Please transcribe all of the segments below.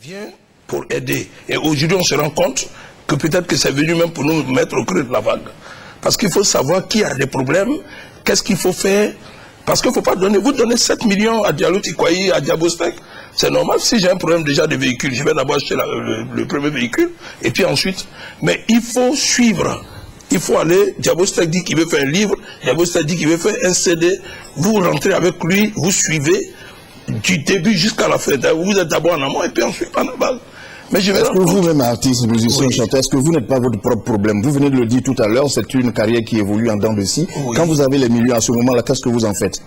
Vient pour aider. Et aujourd'hui, on se rend compte que peut-être que c'est venu même pour nous mettre au creux de la vague. Parce qu'il faut savoir qui a des problèmes, qu'est-ce qu'il faut faire. Parce qu'il ne faut pas donner, vous donnez 7 millions à Diallo Tikwayi, à Diabostek. C'est normal, si j'ai un problème déjà de véhicule, je vais d'abord acheter le premier véhicule, et puis ensuite. Mais il faut suivre. Il faut aller, Diabostek dit qu'il veut faire un livre, Diabostek dit qu'il veut faire un CD. Vous rentrez avec lui, vous suivez du début jusqu'à la fin. Vous êtes d'abord en amont et puis ensuite en aval. Mais je vais est-ce que vous-même, artiste, musicien, chanteur, est-ce que vous n'êtes pas votre propre problème? Vous venez de le dire tout à l'heure, c'est une carrière qui évolue en dents de scie. Oui. Quand vous avez les millions à ce moment-là, qu'est-ce que vous en faites?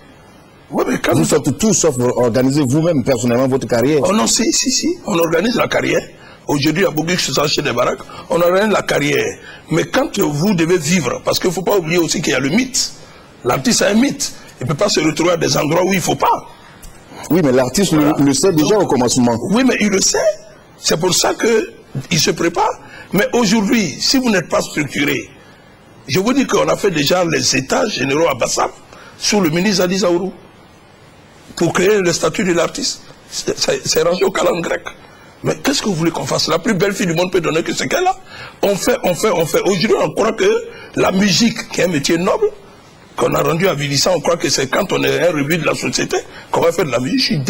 Oui, mais quand vous faites tout sauf organiser vous-même personnellement votre carrière. Oh non, si. On organise la carrière. Aujourd'hui, à Bougui, je suis chez des baraques, on organise la carrière. Mais quand vous devez vivre, parce qu'il ne faut pas oublier aussi qu'il y a le mythe. L'artiste a un mythe. Il ne peut pas se retrouver à des endroits où il ne faut pas. Oui, mais l'artiste le sait déjà au commencement. Oui, mais il le sait. C'est pour ça qu'il se prépare. Mais aujourd'hui, si vous n'êtes pas structuré, je vous dis qu'on a fait déjà les états généraux à Bassam sous le ministre Zadi Zaourou pour créer le statut de l'artiste. C'est rangé au calendrier grec. Mais qu'est-ce que vous voulez qu'on fasse? La plus belle fille du monde peut donner que ce qu'elle a. On fait. Aujourd'hui, on croit que la musique, qui est un métier noble, qu'on a rendu avilissant, on croit que c'est quand on est un revue de la société qu'on va faire de la musique.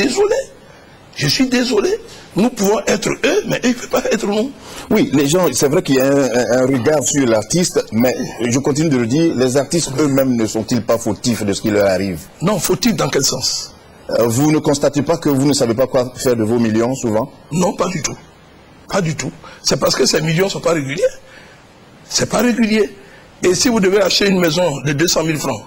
Je suis désolé. Nous pouvons être eux, mais eux ne peuvent pas être nous. Oui, les gens, c'est vrai qu'il y a un regard sur l'artiste, mais je continue de le dire, les artistes eux-mêmes ne sont-ils pas fautifs de ce qui leur arrive? Non, fautifs dans quel sens? Vous ne constatez pas que vous ne savez pas quoi faire de vos millions souvent? Non, pas du tout. Pas du tout. C'est parce que ces millions ne sont pas réguliers. C'est pas régulier. Et si vous devez acheter une maison de 200 000 francs,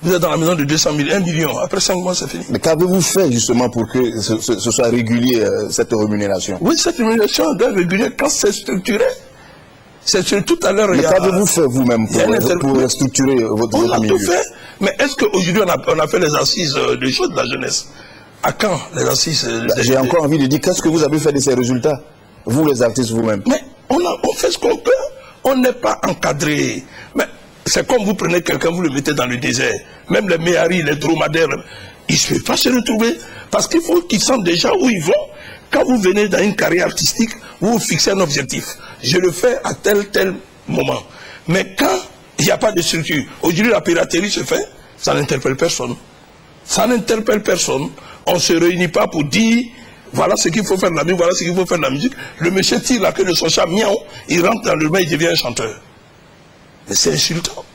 vous êtes dans la maison de 200 000, 1 million, après 5 mois c'est fini. Mais qu'avez-vous fait justement pour que ce soit régulier, cette rémunération? Oui, cette rémunération doit être régulière quand c'est structuré. C'est tout à l'heure. Mais qu'avez-vous fait vous-même pour structurer votre milieu? On a tout fait. Mais est-ce qu'aujourd'hui on a fait les assises des choses de la jeunesse? À quand les assises? J'ai encore envie de dire, qu'est-ce que vous avez fait de ces résultats? Vous les artistes vous-même. Mais on fait ce qu'on peut. On n'est pas encadré. Mais c'est comme vous prenez quelqu'un, vous le mettez dans le désert. Même les méharis, les dromadaires, ils ne peuvent pas se retrouver. Parce qu'il faut qu'ils sentent déjà où ils vont. Quand vous venez dans une carrière artistique, vous vous fixez un objectif. Je le fais à tel moment. Mais quand il n'y a pas de structure, aujourd'hui la piraterie se fait, ça n'interpelle personne. Ça n'interpelle personne. On ne se réunit pas pour dire, voilà ce qu'il faut faire de la musique, voilà ce qu'il faut faire de la musique. Le monsieur tire la queue de son chat, miaou, il rentre dans le bain, il devient un chanteur. Mais c'est insultant.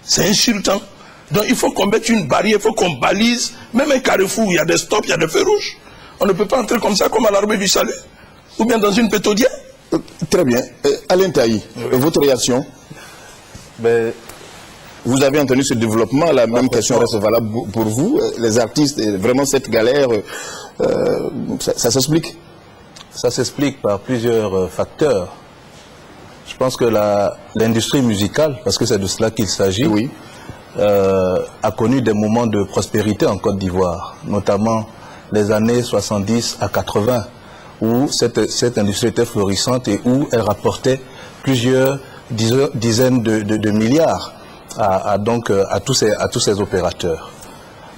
C'est insultant. Donc il faut qu'on mette une barrière, il faut qu'on balise. Même un carrefour, il y a des stops, il y a des feux rouges. On ne peut pas entrer comme ça, comme à l'armée du salut. Ou bien dans une pétodière. Très bien. Alain Taï, votre réaction? Vous avez entendu ce développement, la même question reste valable pour vous. Les artistes, vraiment cette galère, ça s'explique? Ça s'explique par plusieurs facteurs. Je pense que l'industrie musicale, parce que c'est de cela qu'il s'agit, oui, a connu des moments de prospérité en Côte d'Ivoire, notamment les années 70 à 80, où cette industrie était florissante et où elle rapportait plusieurs dizaines de milliards à tous ces opérateurs.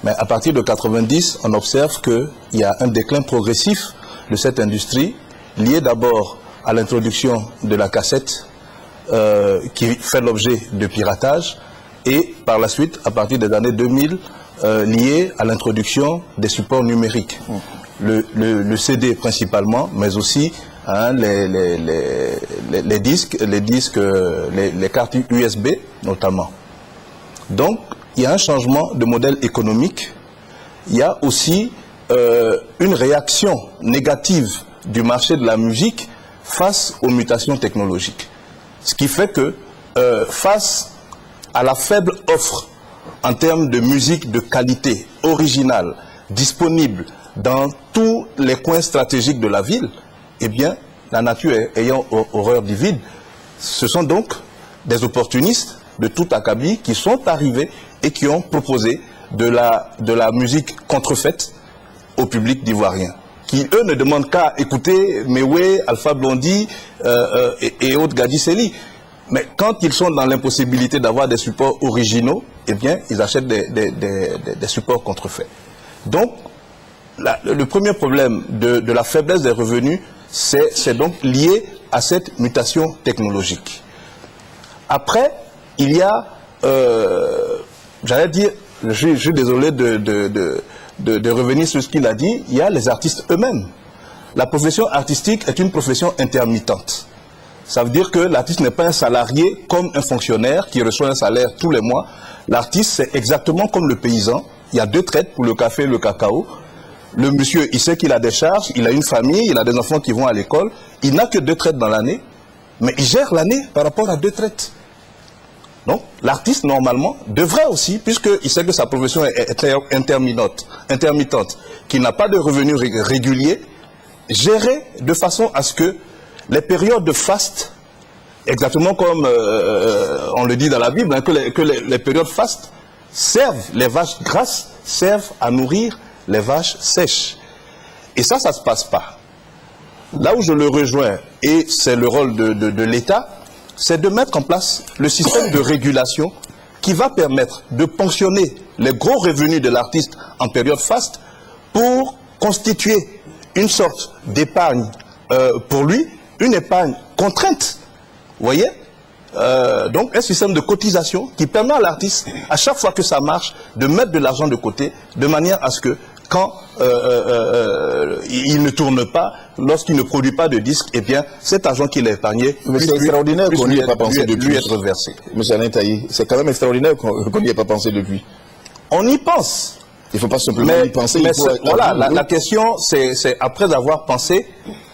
Mais à partir de 90, on observe qu'il y a un déclin progressif de cette industrie, lié d'abord à l'introduction de la cassette qui fait l'objet de piratage, et par la suite, à partir des années 2000, lié à l'introduction des supports numériques. Le CD principalement, mais aussi les disques, les cartes USB notamment. Donc, il y a un changement de modèle économique. Il y a aussi une réaction négative du marché de la musique face aux mutations technologiques. Ce qui fait que face à la faible offre en termes de musique de qualité, originale, disponible dans tous les coins stratégiques de la ville, eh bien, la nature ayant horreur du vide, ce sont donc des opportunistes de tout acabit qui sont arrivés et qui ont proposé de la musique contrefaite au public d'ivoirien, qui eux ne demandent qu'à écouter Mewé, Alpha Blondy et autres Gadiseli. Mais quand ils sont dans l'impossibilité d'avoir des supports originaux, eh bien, ils achètent des supports contrefaits. Donc, le premier problème de la faiblesse des revenus, c'est donc lié à cette mutation technologique. Après, il y a, j'allais dire, je suis désolé de revenir sur ce qu'il a dit, il y a les artistes eux-mêmes. La profession artistique est une profession intermittente. Ça veut dire que l'artiste n'est pas un salarié comme un fonctionnaire qui reçoit un salaire tous les mois. L'artiste, c'est exactement comme le paysan. Il y a 2 traites pour le café et le cacao. Le monsieur, il sait qu'il a des charges, il a une famille, il a des enfants qui vont à l'école. Il n'a que 2 traites dans l'année, mais il gère l'année par rapport à 2 traites. Donc, l'artiste, normalement, devrait aussi, puisqu'il sait que sa profession est intermittente, qu'il n'a pas de revenus réguliers, gérer de façon à ce que les périodes de faste, exactement comme on le dit dans la Bible, hein, que les périodes fastes servent, les vaches grasses servent à nourrir les vaches sèches. Et ça ne se passe pas. Là où je le rejoins, et c'est le rôle de l'État, c'est de mettre en place le système de régulation qui va permettre de ponctionner les gros revenus de l'artiste en période faste pour constituer une sorte d'épargne pour lui, une épargne contrainte. Vous voyez? Donc un système de cotisation qui permet à l'artiste, à chaque fois que ça marche, de mettre de l'argent de côté, de manière à ce que quand il ne tourne pas, lorsqu'il ne produit pas de disques, eh bien cet argent qu'il a épargné c'est extraordinaire qu'on n'y ait pas pensé depuis. Lui être reversé. Monsieur Alain Taï, c'est quand même extraordinaire qu'on n'y ait pas pensé depuis. On y pense. Il ne faut pas simplement y penser. Mais voilà, la question, c'est après avoir pensé,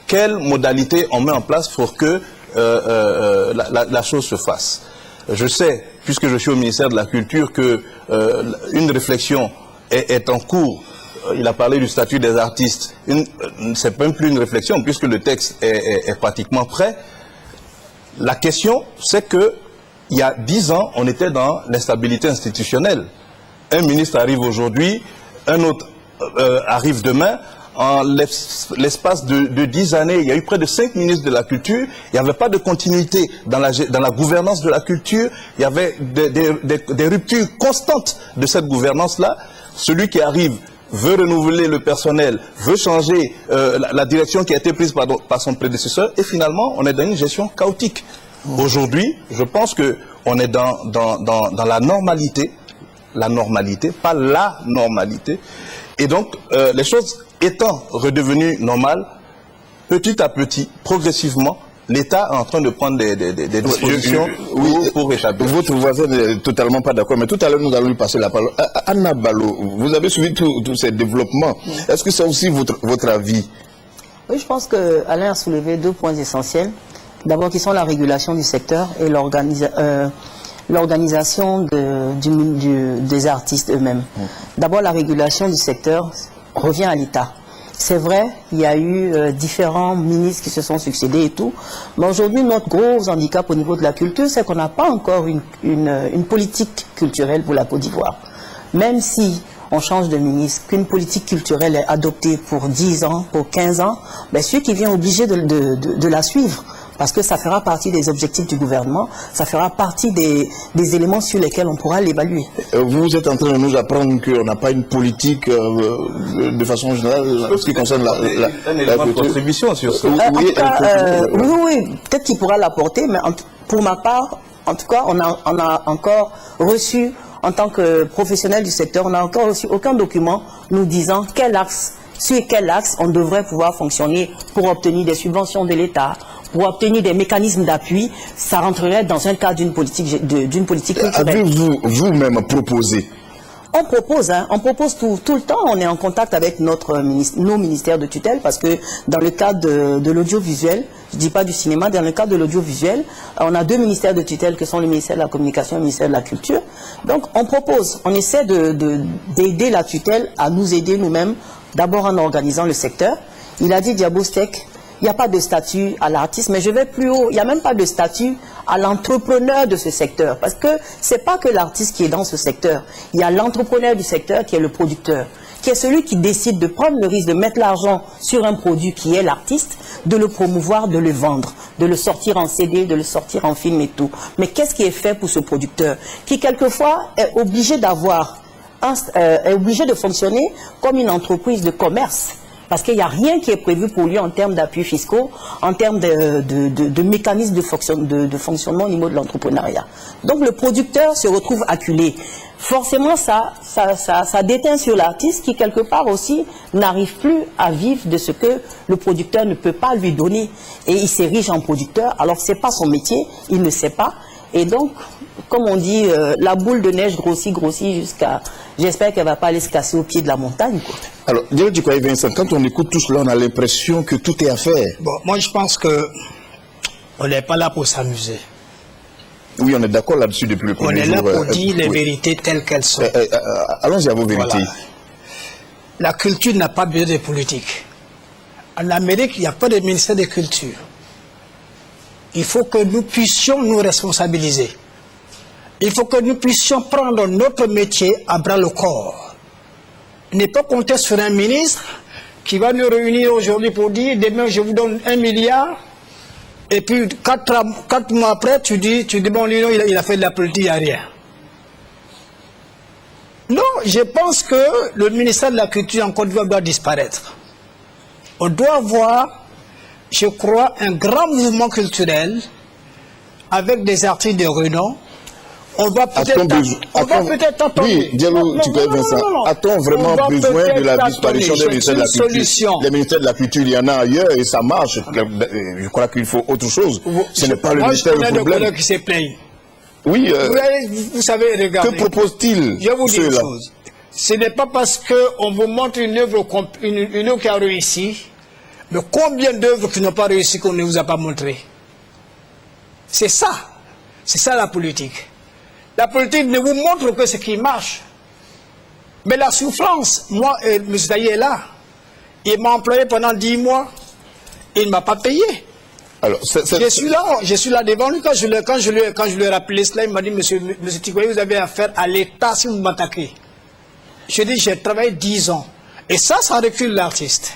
quelle modalité on met en place pour que la chose se fasse. Je sais, puisque je suis au ministère de la Culture, que une réflexion est en cours. Il a parlé du statut des artistes. C'est même plus une réflexion, puisque le texte est pratiquement prêt. La question, c'est que il y a 10 ans, on était dans l'instabilité institutionnelle. Un ministre arrive aujourd'hui, un autre arrive demain. En l'espace de 10 années, il y a eu près de 5 ministres de la culture. Il n'y avait pas de continuité dans la gouvernance de la culture. Il y avait des ruptures constantes de cette gouvernance-là. Celui qui arrive veut renouveler le personnel, veut changer la direction qui a été prise par son prédécesseur. Et finalement, on est dans une gestion chaotique. Aujourd'hui, je pense qu'on est dans la normalité. La normalité, pas la normalité. Et donc, les choses étant redevenues normales, petit à petit, progressivement, l'État est en train de prendre des dispositions pour rétablir. Votre voisin n'est totalement pas d'accord, mais tout à l'heure, nous allons lui passer la parole. Anna Ballo, vous avez suivi tous ces développements. Est-ce que c'est aussi votre avis? Oui, je pense qu'Alain a soulevé 2 points essentiels. D'abord, qui sont la régulation du secteur et l'organisation des artistes eux-mêmes. D'abord, la régulation du secteur revient à l'État. C'est vrai, il y a eu différents ministres qui se sont succédés et tout, mais aujourd'hui, notre gros handicap au niveau de la culture, c'est qu'on n'a pas encore une politique culturelle pour la Côte d'Ivoire. Même si on change de ministre, qu'une politique culturelle est adoptée pour 10 ans, pour 15 ans, ben, celui qui vient obligé de la suivre. Parce que ça fera partie des objectifs du gouvernement, ça fera partie des éléments sur lesquels on pourra l'évaluer. Vous êtes en train de nous apprendre qu'on n'a pas une politique de façon générale en ce qui concerne la contribution sur ça. Oui, peut-être qu'il pourra l'apporter, mais pour ma part, en tout cas, on a encore reçu, en tant que professionnel du secteur, on n'a encore reçu aucun document nous disant sur quel axe on devrait pouvoir fonctionner pour obtenir des subventions de l'État, pour obtenir des mécanismes d'appui. Ça rentrerait dans un cadre d'une politique culturelle. Avez-vous vous-même proposé? On propose tout le temps. On est en contact avec nos ministères de tutelle, parce que dans le cadre de l'audiovisuel, je ne dis pas du cinéma, dans le cadre de l'audiovisuel, on a 2 ministères de tutelle que sont le ministère de la Communication et le ministère de la Culture. Donc on propose, on essaie d'aider la tutelle à nous aider nous-mêmes, d'abord en organisant le secteur. Il a dit Diabostek, il n'y a pas de statut à l'artiste, mais je vais plus haut, il n'y a même pas de statut à l'entrepreneur de ce secteur. Parce que ce n'est pas que l'artiste qui est dans ce secteur. Il y a l'entrepreneur du secteur qui est le producteur, qui est celui qui décide de prendre le risque de mettre l'argent sur un produit qui est l'artiste, de le promouvoir, de le vendre, de le sortir en CD, de le sortir en film et tout. Mais qu'est-ce qui est fait pour ce producteur, qui quelquefois est obligé d'avoir est obligé de fonctionner comme une entreprise de commerce. Parce qu'il n'y a rien qui est prévu pour lui en termes d'appuis fiscaux, en termes de mécanismes de fonctionnement au niveau de l'entrepreneuriat. Donc le producteur se retrouve acculé. Forcément, ça déteint sur l'artiste qui, quelque part aussi, n'arrive plus à vivre de ce que le producteur ne peut pas lui donner. Et il s'érige en producteur, alors que ce n'est pas son métier, il ne sait pas. Et donc, comme on dit, la boule de neige grossit jusqu'à... J'espère qu'elle ne va pas aller se casser au pied de la montagne, quoi. Alors, Diallo Djikoya Vincent, quand on écoute tout cela, on a l'impression que tout est à faire. Bon, moi je pense que on n'est pas là pour s'amuser. Oui, on est d'accord là-dessus depuis le premier jour. On est là pour dire les vérités telles qu'elles sont. Allons-y à vos vérités. Voilà. La culture n'a pas besoin de politique. En Amérique, il n'y a pas de ministère de culture. Il faut que nous puissions nous responsabiliser. Il faut que nous puissions prendre notre métier à bras le corps. Ne pas compter sur un ministre qui va nous réunir aujourd'hui pour dire demain je vous donne 1 milliard et puis 4 mois après tu dis bon lui non, il a fait de la politique, il n'y a rien. Non, je pense que le ministère de la Culture en Côte d'Ivoire doit disparaître. On doit avoir, je crois, un grand mouvement culturel avec des artistes de renom. On va peut-être attendre. Oui, Diallo Djikoya Vincent, a-t-on vraiment besoin de la disparition des ministères de la Culture? Les ministères de la Culture, il y en a ailleurs et ça marche. Je crois qu'il faut autre chose. Ce n'est pas le ministère le problème. Qui se plaignent. Oui. Vous savez, regardez. Que propose-t-il? Je vous dis une chose. Ce n'est pas parce qu'on vous montre une œuvre qui a réussi, mais combien d'œuvres qui n'ont pas réussi qu'on ne vous a pas montré? C'est ça. C'est ça la politique. La politique ne vous montre que ce qui marche. Mais la souffrance, moi, M. Taï est là. Il m'a employé pendant 10 mois. Il ne m'a pas payé. Alors, je suis là devant lui. Quand je lui ai rappelé cela, il m'a dit, Monsieur Djikoya, vous avez affaire à l'État si vous m'attaquez. Je dis, j'ai travaillé 10 ans. Et ça recule l'artiste.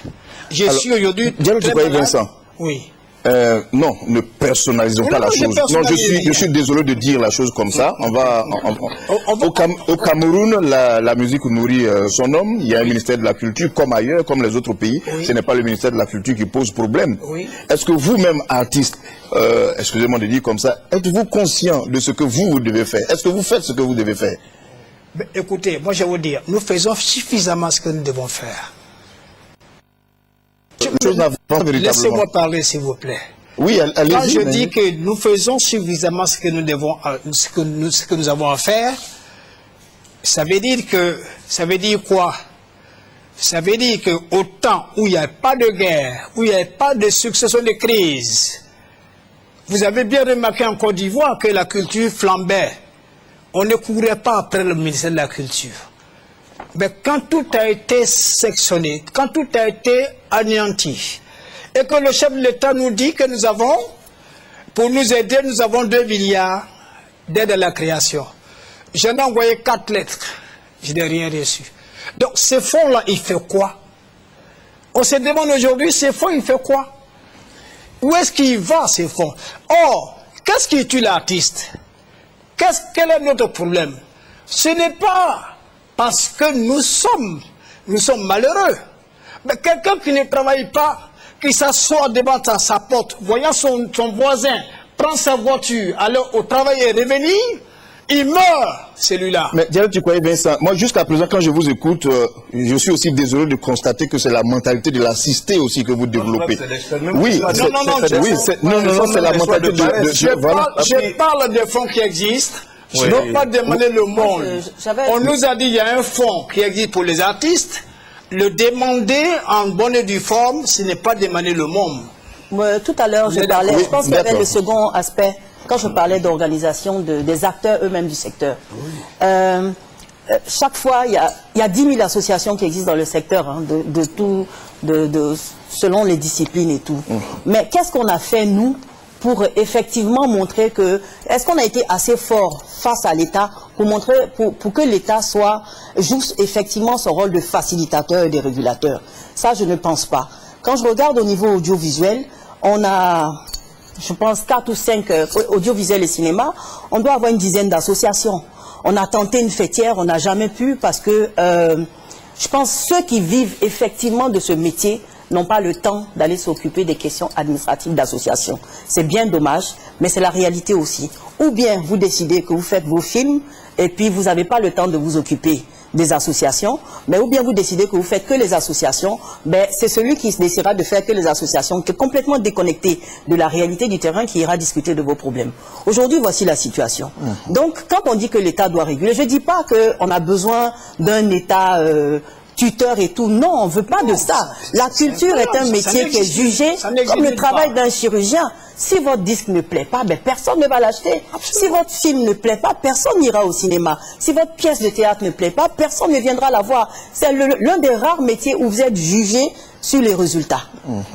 Je suis aujourd'hui... Diallo Djikoya Vincent. Oui. Non, ne personnalisons pas la chose. Non, je suis désolé de dire la chose comme ça. Au Cameroun, la musique nourrit son homme. Il y a un ministère de la Culture, comme ailleurs, comme les autres pays. Oui. Ce n'est pas le ministère de la Culture qui pose problème. Oui. Est-ce que vous-même, artiste, excusez-moi de dire comme ça, êtes-vous conscient de ce que vous devez faire? Est-ce que vous faites ce que vous devez faire? Mais écoutez, moi je vais vous dire, nous faisons suffisamment ce que nous devons faire. Laissez-moi parler, s'il vous plaît. Oui, allez-y. Quand je dis que nous faisons suffisamment ce que nous devons, ce que nous avons à faire, ça veut dire quoi? Ça veut dire que au temps où il n'y a pas de guerre, où il n'y a pas de succession de crises, vous avez bien remarqué en Côte d'Ivoire que la culture flambait. On ne courait pas après le ministère de la Culture. Mais quand tout a été sectionné, quand tout a été anéanti, et que le chef de l'État nous dit que nous avons, pour nous aider, nous avons 2 milliards d'aide à la création. J'en ai envoyé 4 lettres, je n'ai rien reçu. Donc ces fonds-là, il fait quoi? On se demande aujourd'hui, ces fonds, il fait quoi? Où est-ce qu'il va, ces fonds? Or, qu'est-ce qui tue l'artiste? Quel est notre problème? Ce n'est pas parce que nous sommes malheureux. Mais quelqu'un qui ne travaille pas, qui s'assoit devant sa porte, voyant son voisin prendre sa voiture, aller au travail et revenir, il meurt, celui-là. Mais Diallo Djikoya Vincent, moi jusqu'à présent, quand je vous écoute, je suis aussi désolé de constater que c'est la mentalité de l'assisté aussi que vous développez. Oui, non, c'est la mentalité de... Je parle des fonds qui existent. Je ne veux pas demander le monde. On nous a dit qu'il y a un fonds qui existe pour les artistes. Le demander en bonne et due forme, ce n'est pas demander le monde. Tout à l'heure, je pense qu'il y avait le second aspect, quand je parlais d'organisation des acteurs eux-mêmes du secteur. Chaque fois, il y a 10 000 associations qui existent dans le secteur, hein, selon les disciplines et tout. Mais qu'est-ce qu'on a fait, nous, pour effectivement montrer que, est-ce qu'on a été assez fort face à l'État pour que l'État joue effectivement son rôle de facilitateur et de régulateur? Ça, je ne pense pas. Quand je regarde au niveau audiovisuel, on a, je pense, 4 ou 5 audiovisuels et cinéma, on doit avoir une dizaine d'associations. On a tenté une fêtière, on n'a jamais pu parce que je pense que ceux qui vivent effectivement de ce métier n'ont pas le temps d'aller s'occuper des questions administratives d'association. C'est bien dommage, mais c'est la réalité aussi. Ou bien vous décidez que vous faites vos films et puis vous n'avez pas le temps de vous occuper des associations, mais ou bien vous décidez que vous faites que les associations, ben c'est celui qui décidera de faire que les associations, qui est complètement déconnecté de la réalité du terrain, qui ira discuter de vos problèmes. Aujourd'hui, voici la situation. Donc, quand on dit que l'État doit réguler, je ne dis pas qu'on a besoin d'un État tuteur et tout. Non, on ne veut pas de ça. La culture est un métier qui est jugé comme le travail d'un chirurgien. Si votre disque ne plaît pas, ben personne ne va l'acheter. Si votre film ne plaît pas, personne n'ira au cinéma. Si votre pièce de théâtre ne plaît pas, personne ne viendra la voir. C'est l'un des rares métiers où vous êtes jugé sur les résultats.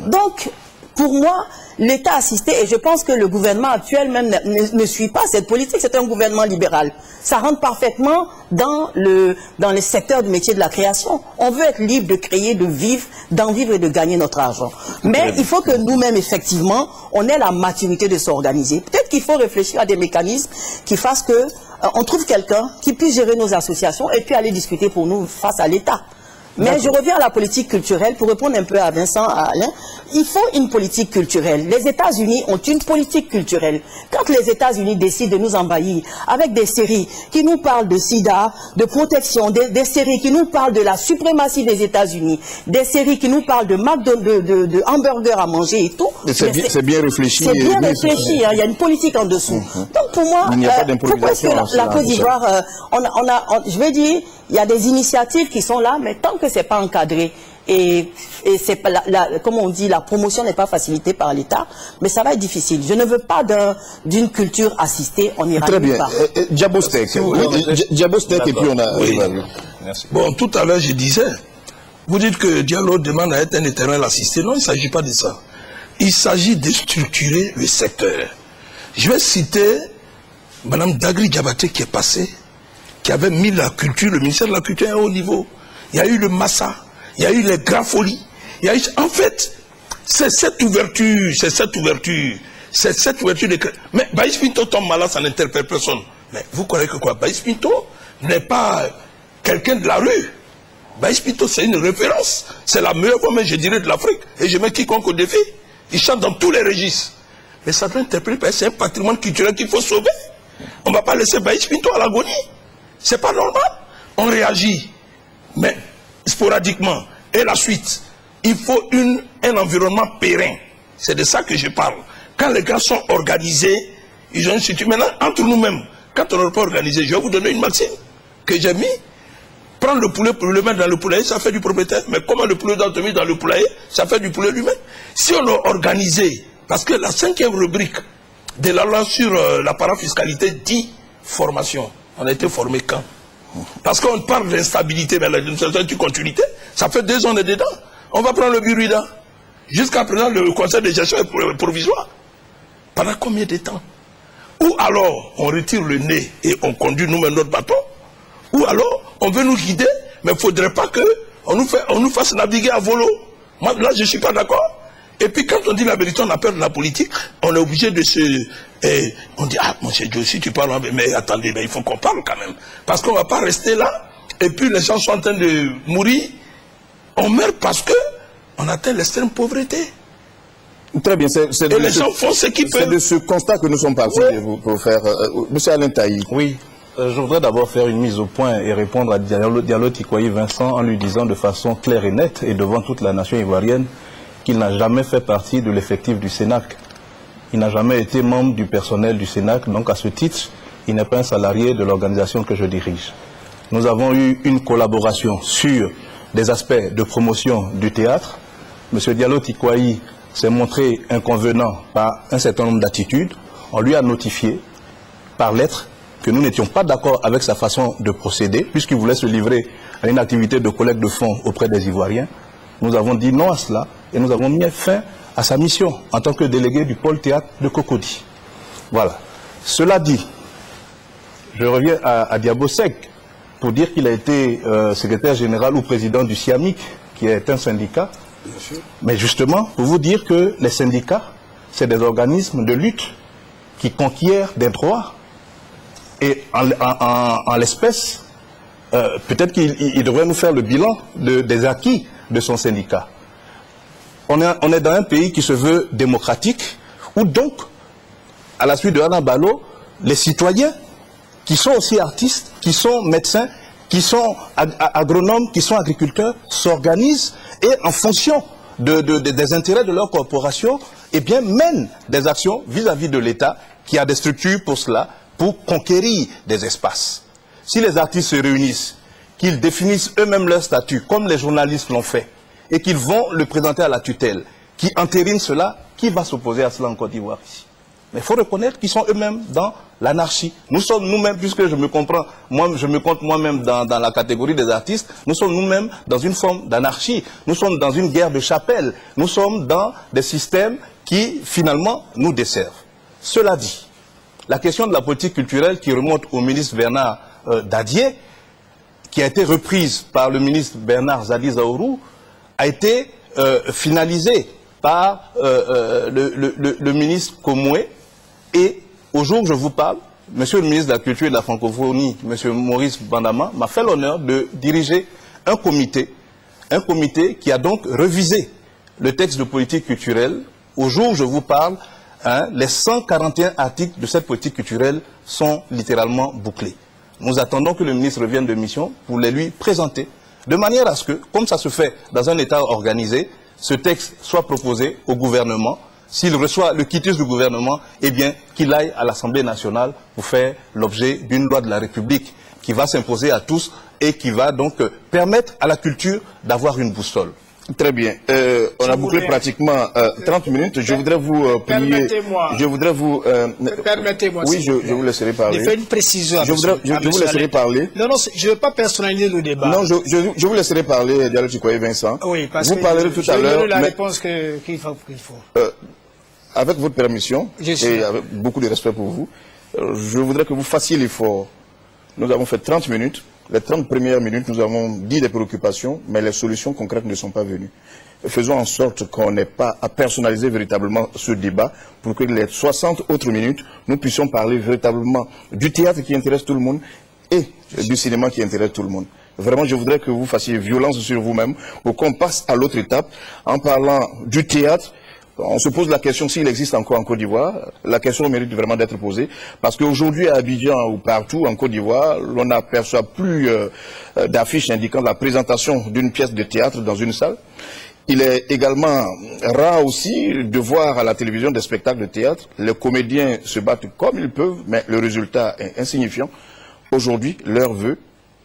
Donc, pour moi, l'État assisté, et je pense que le gouvernement actuel même ne suit pas cette politique, c'est un gouvernement libéral. Ça rentre parfaitement dans les secteurs du métier de la création. On veut être libre de créer, de vivre, d'en vivre et de gagner notre argent. Mais il faut que nous-mêmes, effectivement, on ait la maturité de s'organiser. Peut-être qu'il faut réfléchir à des mécanismes qui fassent que on trouve quelqu'un qui puisse gérer nos associations et puis aller discuter pour nous face à l'État. Mais je reviens à la politique culturelle pour répondre un peu à Vincent, à Alain. Il faut une politique culturelle. Les États-Unis ont une politique culturelle. Quand les États-Unis décident de nous envahir avec des séries qui nous parlent de sida, de protection, des séries qui nous parlent de la suprématie des États-Unis, des séries qui nous parlent de hamburgers à manger et tout. C'est bien réfléchi. C'est bien réfléchi, hein, il y a une politique en dessous. Donc pour moi, pourquoi est-ce que la Côte d'Ivoire, je vais dire, il y a des initiatives qui sont là, mais tant que c'est pas encadré et c'est pas comme on dit, la promotion n'est pas facilitée par l'État, mais ça va être difficile. Je ne veux pas d'une culture assistée, on ira nulle part. Très bien. Diabostek. Diabostek et puis on a... Oui. Merci. Bon, tout à l'heure je disais, vous dites que Diallo demande à être un éternel assisté. Non, il ne s'agit pas de ça. Il s'agit de structurer le secteur. Je vais citer Mme Dagri Diabaté qui est passée, qui avait mis la culture, le ministère de la Culture à un haut niveau. Il y a eu le Massa, il y a eu les Grafolies. En fait, c'est cette ouverture de... Mais Baïs Pinto tombe malade, ça n'interpelle personne. Mais vous croyez que quoi? Baïs Pinto n'est pas quelqu'un de la rue. Baïs Pinto, c'est une référence. C'est la meilleure voix, je dirais, de l'Afrique. Et je mets quiconque au défi. Il chante dans tous les registres. Mais ça doit interpeller, c'est un patrimoine culturel qu'il faut sauver. On ne va pas laisser Baïs Pinto à l'agonie. C'est pas normal. On réagit, mais sporadiquement. Et la suite, il faut un environnement périn. C'est de ça que je parle. Quand les gars sont organisés, ils ont une structure. Maintenant, entre nous-mêmes, quand on n'est pas organisé, je vais vous donner une maxime que j'ai mis. Prendre le poulet pour le mettre dans le poulailler, ça fait du propriétaire. Mais comment le poulet doit être mis dans le poulailler, ça fait du poulet lui-même. Si on l'a organisé, parce que la 5e rubrique de la loi sur la parafiscalité dit formation. On a été formé quand? Parce qu'on parle d'instabilité, mais l'administration de continuité, ça fait 2 ans on est dedans. On va prendre le Burida. Jusqu'à présent, le conseil de gestion est provisoire. Pendant combien de temps? Ou alors, on retire le nez et on conduit nous-mêmes notre bateau. Ou alors, on veut nous guider, mais il ne faudrait pas qu'on nous fasse naviguer à volo. Moi, là, je ne suis pas d'accord. Et puis quand on dit la vérité, on a peur de la politique, on est obligé de se... on dit, ah, monsieur Joe, si tu parles, mais attendez, mais il faut qu'on parle quand même. Parce qu'on ne va pas rester là, et puis les gens sont en train de mourir. On meurt parce qu'on atteint l'extrême pauvreté. Très bien, et les gens font ce qu'ils peuvent. C'est de ce constat que nous sommes partis pour faire... monsieur Alain Taï. Oui, je voudrais d'abord faire une mise au point et répondre à Diallo Tikwayi Vincent en lui disant de façon claire et nette, et devant toute la nation ivoirienne, qu'il n'a jamais fait partie de l'effectif du Sénac. Il n'a jamais été membre du personnel du Sénac, donc à ce titre, il n'est pas un salarié de l'organisation que je dirige. Nous avons eu une collaboration sur des aspects de promotion du théâtre. M. Diallo Tikwayi s'est montré inconvenant par un certain nombre d'attitudes. On lui a notifié par lettre que nous n'étions pas d'accord avec sa façon de procéder, puisqu'il voulait se livrer à une activité de collecte de fonds auprès des Ivoiriens. Nous avons dit non à cela et nous avons mis fin à sa mission en tant que délégué du pôle théâtre de Cocody. Voilà. Cela dit, je reviens à Diabostek pour dire qu'il a été secrétaire général ou président du SIAMIC, qui est un syndicat. Bien sûr. Mais justement, pour vous dire que les syndicats, c'est des organismes de lutte qui conquièrent des droits Et en l'espèce, peut-être qu'il devrait nous faire le bilan des acquis de son syndicat. On est dans un pays qui se veut démocratique, où donc, à la suite de Alain Ballot, les citoyens, qui sont aussi artistes, qui sont médecins, qui sont agronomes, qui sont agriculteurs, s'organisent et en fonction des intérêts de leur corporation, eh bien, mènent des actions vis-à-vis de l'État qui a des structures pour cela, pour conquérir des espaces. Si les artistes se réunissent, qu'ils définissent eux-mêmes leur statut, comme les journalistes l'ont fait, et qu'ils vont le présenter à la tutelle, qui entérinent cela, qui va s'opposer à cela en Côte d'Ivoire ici? Mais il faut reconnaître qu'ils sont eux-mêmes dans l'anarchie. Nous sommes nous-mêmes, puisque je me comprends, je me compte moi-même dans la catégorie des artistes, nous sommes nous-mêmes dans une forme d'anarchie. Nous sommes dans une guerre de chapelle. Nous sommes dans des systèmes qui, finalement, nous desservent. Cela dit, la question de la politique culturelle qui remonte au ministre Bernard Dadier, qui a été reprise par le ministre Bernard Zadi-Zaourou, a été finalisée par le ministre Komoué. Et au jour où je vous parle, monsieur le ministre de la Culture et de la Francophonie, monsieur Maurice Bandama, m'a fait l'honneur de diriger un comité qui a donc revisé le texte de politique culturelle. Au jour où je vous parle, les 141 articles de cette politique culturelle sont littéralement bouclés. Nous attendons que le ministre revienne de mission pour les lui présenter, de manière à ce que, comme ça se fait dans un État organisé, ce texte soit proposé au gouvernement. S'il reçoit le quitus du gouvernement, eh bien, qu'il aille à l'Assemblée nationale pour faire l'objet d'une loi de la République qui va s'imposer à tous et qui va donc permettre à la culture d'avoir une boussole. Très bien. On a bouclé pratiquement 30 minutes. Je voudrais vous prier. Je voudrais vous. Permettez-moi. Oui, je vous laisserai parler. Je fais une précision. Je vous laisserai parler. Non, je ne veux pas personnaliser le débat. Non, je vous laisserai parler, Diallo Chikoye Vincent. Oui, parce vous que parlerez tout à l'heure. La réponse qu'il faut. Avec votre permission, et avec beaucoup de respect pour vous, je voudrais que vous fassiez l'effort. Nous avons fait 30 minutes. Les 30 premières minutes, nous avons dit des préoccupations, mais les solutions concrètes ne sont pas venues. Faisons en sorte qu'on n'ait pas à personnaliser véritablement ce débat pour que les 60 autres minutes, nous puissions parler véritablement du théâtre qui intéresse tout le monde et du cinéma qui intéresse tout le monde. Vraiment, je voudrais que vous fassiez violence sur vous-même pour qu'on passe à l'autre étape en parlant du théâtre. On se pose la question s'il existe encore en Côte d'Ivoire. La question mérite vraiment d'être posée. Parce qu'aujourd'hui, à Abidjan ou partout en Côte d'Ivoire, l'on n'aperçoit plus d'affiches indiquant la présentation d'une pièce de théâtre dans une salle. Il est également rare aussi de voir à la télévision des spectacles de théâtre. Les comédiens se battent comme ils peuvent, mais le résultat est insignifiant. Aujourd'hui, leur vœu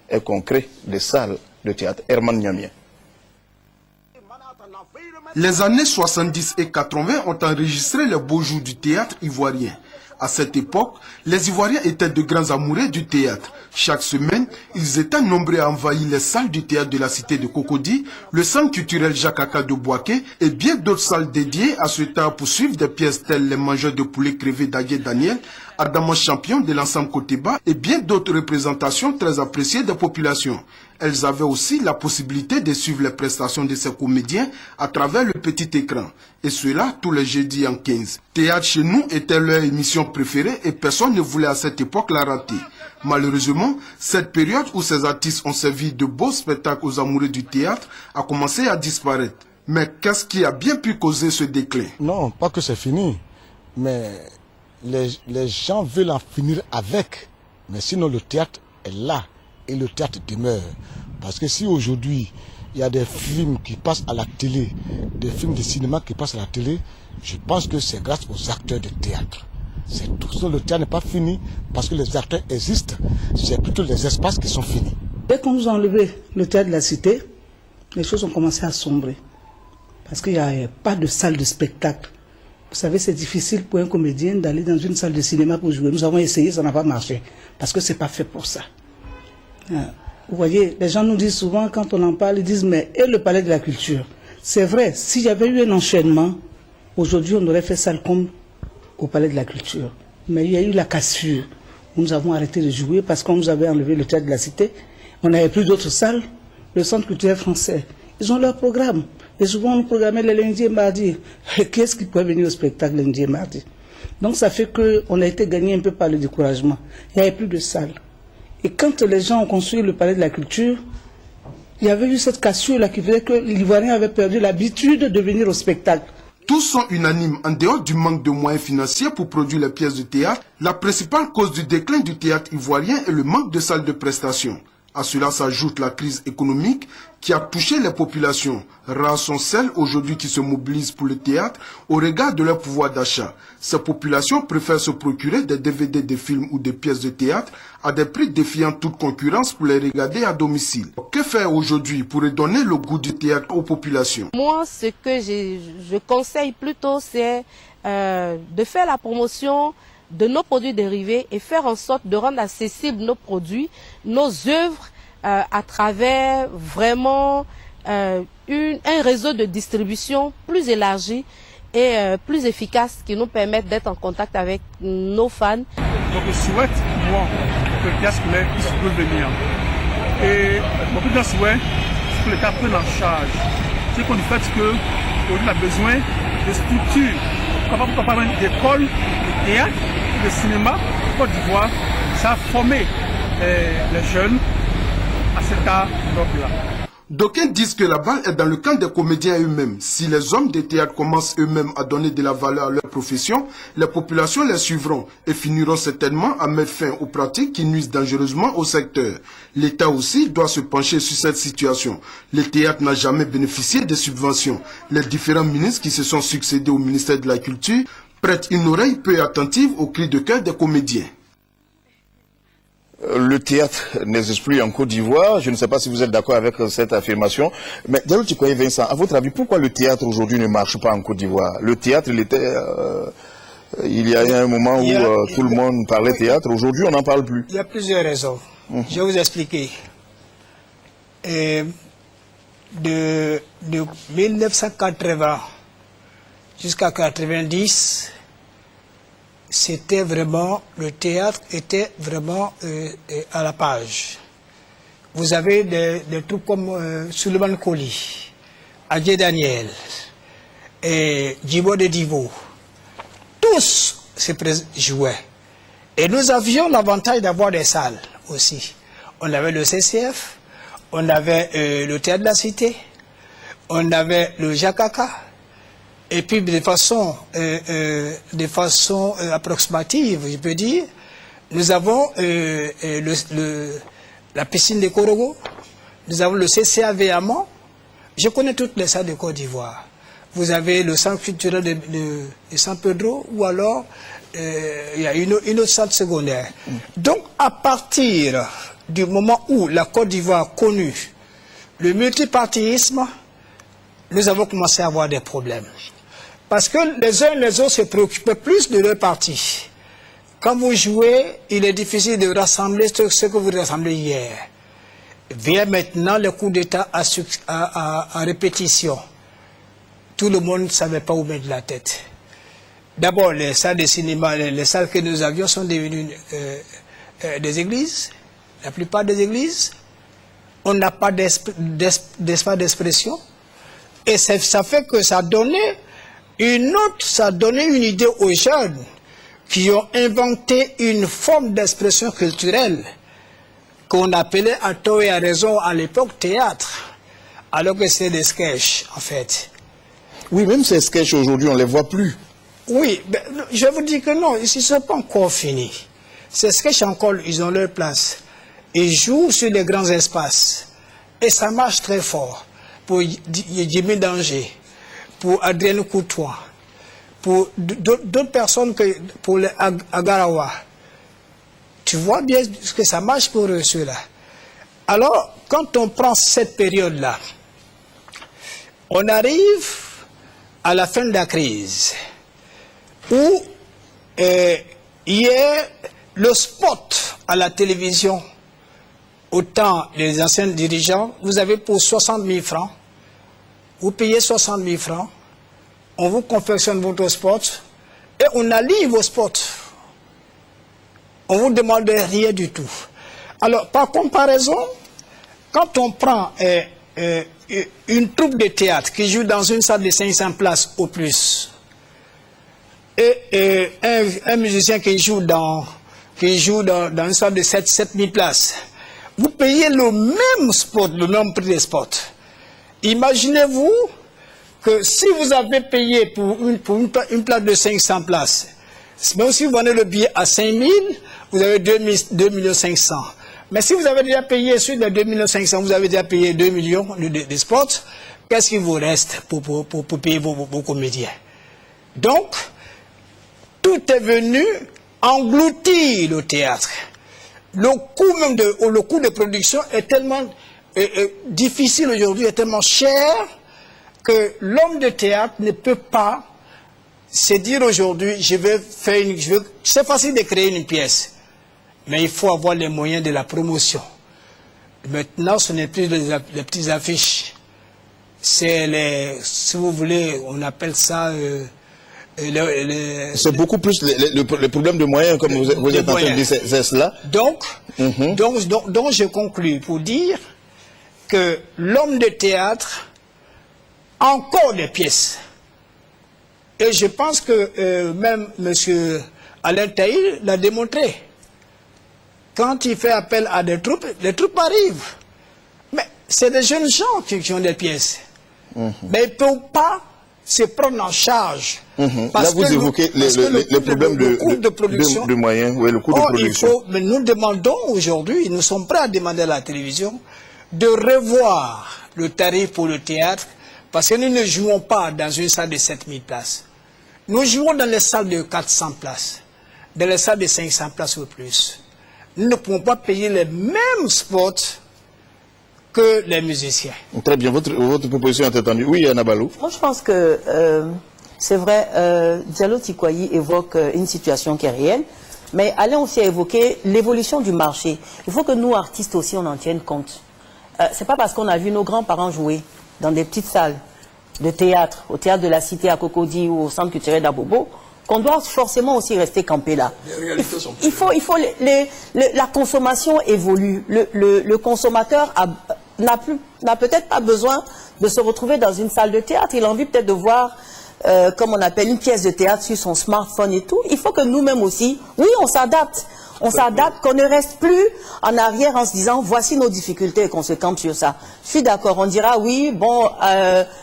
est qu'on crée des salles de théâtre. Herman Niamien. Les années 70 et 80 ont enregistré les beaux jours du théâtre ivoirien. À cette époque, les Ivoiriens étaient de grands amoureux du théâtre. Chaque semaine, ils étaient nombreux à envahir les salles du théâtre de la cité de Cocody, le centre culturel Jacques Aka de Boaké et bien d'autres salles dédiées à ce temps pour suivre des pièces telles Les Mangeurs de poulet crevé d'Agué Daniel, Adamo Champion de l'ensemble Côté-Bas et bien d'autres représentations très appréciées des populations. Elles avaient aussi la possibilité de suivre les prestations de ces comédiens à travers le petit écran. Et cela tous les jeudis en 15. Théâtre chez nous était leur émission préférée et personne ne voulait à cette époque la rater. Malheureusement, cette période où ces artistes ont servi de beaux spectacles aux amoureux du théâtre a commencé à disparaître. Mais qu'est-ce qui a bien pu causer ce déclin? Non, pas que c'est fini, mais les gens veulent en finir avec. Mais sinon le théâtre est là. Et le théâtre demeure. Parce que si aujourd'hui, il y a des films qui passent à la télé, des films de cinéma qui passent à la télé, je pense que c'est grâce aux acteurs de théâtre. C'est tout ça, le théâtre n'est pas fini parce que les acteurs existent. C'est plutôt les espaces qui sont finis. Dès qu'on nous a enlevé le théâtre de la cité, les choses ont commencé à sombrer. Parce qu'il n'y a pas de salle de spectacle. Vous savez, c'est difficile pour un comédien d'aller dans une salle de cinéma pour jouer. Nous avons essayé, ça n'a pas marché. Parce que ce n'est pas fait pour ça. Vous voyez, les gens nous disent souvent, quand on en parle, ils disent, mais et le palais de la culture? C'est vrai, s'il y avait eu un enchaînement, aujourd'hui on aurait fait ça comme au palais de la culture. Mais il y a eu la cassure. Nous avons arrêté de jouer parce qu'on nous avait enlevé le théâtre de la cité. On n'avait plus d'autres salles. Le centre culturel français, ils ont leur programme. Et souvent on nous programmait les lundis et mardis. Qui est-ce qui peut venir au spectacle lundi et mardi? Donc ça fait qu'on a été gagné un peu par le découragement. Il n'y avait plus de salles. Et quand les gens ont construit le palais de la culture, il y avait eu cette cassure-là qui faisait que l'Ivoirien avait perdu l'habitude de venir au spectacle. Tous sont unanimes en dehors du manque de moyens financiers pour produire les pièces de théâtre. La principale cause du déclin du théâtre ivoirien est le manque de salles de prestation. À cela s'ajoute la crise économique qui a touché les populations. Rares sont celles aujourd'hui qui se mobilisent pour le théâtre au regard de leur pouvoir d'achat. Ces populations préfèrent se procurer des DVD, des films ou des pièces de théâtre à des prix défiant toute concurrence pour les regarder à domicile. Que faire aujourd'hui pour redonner le goût du théâtre aux populations? Moi, ce que je conseille plutôt, c'est de faire la promotion de nos produits dérivés et faire en sorte de rendre accessibles nos produits, nos œuvres à travers vraiment un réseau de distribution plus élargi et plus efficace qui nous permettent d'être en contact avec nos fans. Donc je souhaite, moi, que le théâtre puisse revenir. Et mon plus grand souhait, c'est que l'État prenne en charge. C'est qu'on du fait qu'aujourd'hui on a besoin de structures, comme d'écoles, de théâtre, de cinéma, Côte d'Ivoire, ça a formé les jeunes à cet art noble-là. D'aucuns disent que la balle est dans le camp des comédiens eux-mêmes. Si les hommes de théâtre commencent eux-mêmes à donner de la valeur à leur profession, les populations les suivront et finiront certainement à mettre fin aux pratiques qui nuisent dangereusement au secteur. L'État aussi doit se pencher sur cette situation. Le théâtre n'a jamais bénéficié de subventions. Les différents ministres qui se sont succédés au ministère de la Culture prêtent une oreille peu attentive aux cris de cœur des comédiens. Le théâtre n'existe plus en Côte d'Ivoire. Je ne sais pas si vous êtes d'accord avec cette affirmation. Mais Diallo Tikoye Vincent, à votre avis, pourquoi le théâtre aujourd'hui ne marche pas en Côte d'Ivoire? Le théâtre, il y a eu un moment où tout le monde parlait théâtre. Aujourd'hui, on n'en parle plus. Il y a plusieurs raisons. Je vais vous expliquer. De 1980 jusqu'à 1990, c'était vraiment, le théâtre était vraiment à la page. Vous avez des troupes comme Suleiman Koli, Adje Daniel, et Djibo de Divo. Tous jouaient. Et nous avions l'avantage d'avoir des salles aussi. On avait le CCF, on avait le Théâtre de la Cité, on avait le Jakaka. Et puis de façon approximative, je peux dire, nous avons la piscine de Korogo, nous avons le CCA Véamont. Je connais toutes les salles de Côte d'Ivoire. Vous avez le centre culturel de San Pedro, ou alors il y a une autre salle secondaire. Donc à partir du moment où la Côte d'Ivoire a connu le multipartisme, nous avons commencé à avoir des problèmes. Parce que les uns et les autres se préoccupaient plus de leur parti. Quand vous jouez, il est difficile de rassembler ce que vous rassemblez hier. Vient maintenant le coup d'État à répétition. Tout le monde ne savait pas où mettre la tête. D'abord, les salles de cinéma, les salles que nous avions sont devenues des églises. La plupart des églises, on n'a pas d'espace d'expression. Et ça fait que ça a donné une idée aux jeunes qui ont inventé une forme d'expression culturelle qu'on appelait à tort et à raison à l'époque théâtre, alors que c'est des sketchs en fait. Oui, même ces sketchs aujourd'hui, on ne les voit plus. Oui, ben, je vous dis que non, ils ne sont pas encore finis. Ces sketchs encore, ils ont leur place. Ils jouent sur les grands espaces. Et ça marche très fort. Pour Jimmy Danger, pour Adrien Coutois, pour d'autres personnes, pour les Agarawa. Tu vois bien que ça marche pour ceux-là. Alors, quand on prend cette période-là, on arrive à la fin de la crise, où hier, le spot à la télévision, au temps des anciens dirigeants, vous avez pour 60 000 francs, vous payez 60 000 francs, on vous confectionne votre spot et on allie vos spots. On ne vous demande rien du tout. Alors, par comparaison, quand on prend une troupe de théâtre qui joue dans une salle de 500 places au plus, et un musicien qui joue dans une salle de 7 000 places, vous payez le même spot, le même prix des spots. Imaginez-vous que si vous avez payé pour une place de 500 places, même si vous vendez le billet à 5 000, vous avez 2 500 000. Mais si vous avez déjà payé sur les 2 500 000, vous avez déjà payé 2 millions de spots, qu'est-ce qu'il vous reste pour payer vos comédiens? Donc, tout est venu engloutir le théâtre. Le coût de production est tellement difficile aujourd'hui, est tellement cher, que l'homme de théâtre ne peut pas se dire aujourd'hui, c'est facile de créer une pièce, mais il faut avoir les moyens de la promotion. Maintenant, ce n'est plus les petites affiches, c'est si vous voulez, on appelle ça... c'est beaucoup plus le problème de moyens, comme vous êtes en train de dire, c'est cela. Donc, je conclus pour dire que l'homme de théâtre a encore des pièces. Et je pense que même M. Alain Taïl l'a démontré. Quand il fait appel à des troupes, les troupes arrivent. Mais c'est des jeunes gens qui ont des pièces. Mais ils ne peuvent pas se prendre en charge. Là, vous évoquez les problèmes de moyens, oui, le coût de production. Mais nous demandons aujourd'hui, nous sommes prêts à demander à la télévision de revoir le tarif pour le théâtre, parce que nous ne jouons pas dans une salle de 7 000 places. Nous jouons dans les salles de 400 places, dans les salles de 500 places ou plus. Nous ne pouvons pas payer les mêmes spots que les musiciens. Très bien, votre proposition est entendue. Oui, Anna Balou. Moi, je pense que c'est vrai, Diallo Tikwayi évoque une situation qui est réelle, mais Alain aussi a évoqué l'évolution du marché. Il faut que nous, artistes aussi, on en tienne compte. C'est pas parce qu'on a vu nos grands-parents jouer dans des petites salles de théâtre, au théâtre de la Cité à Cocody ou au centre culturel d'Abobo, qu'on doit forcément aussi rester campé là. La consommation évolue. Le consommateur n'a peut-être pas besoin de se retrouver dans une salle de théâtre. Il a envie peut-être de voir, comme on appelle, une pièce de théâtre sur son smartphone et tout. Il faut que nous-mêmes aussi, oui, on s'adapte. On s'adapte, qu'on ne reste plus en arrière en se disant, voici nos difficultés et qu'on se campe sur ça. Je suis d'accord, on dira, oui, bon,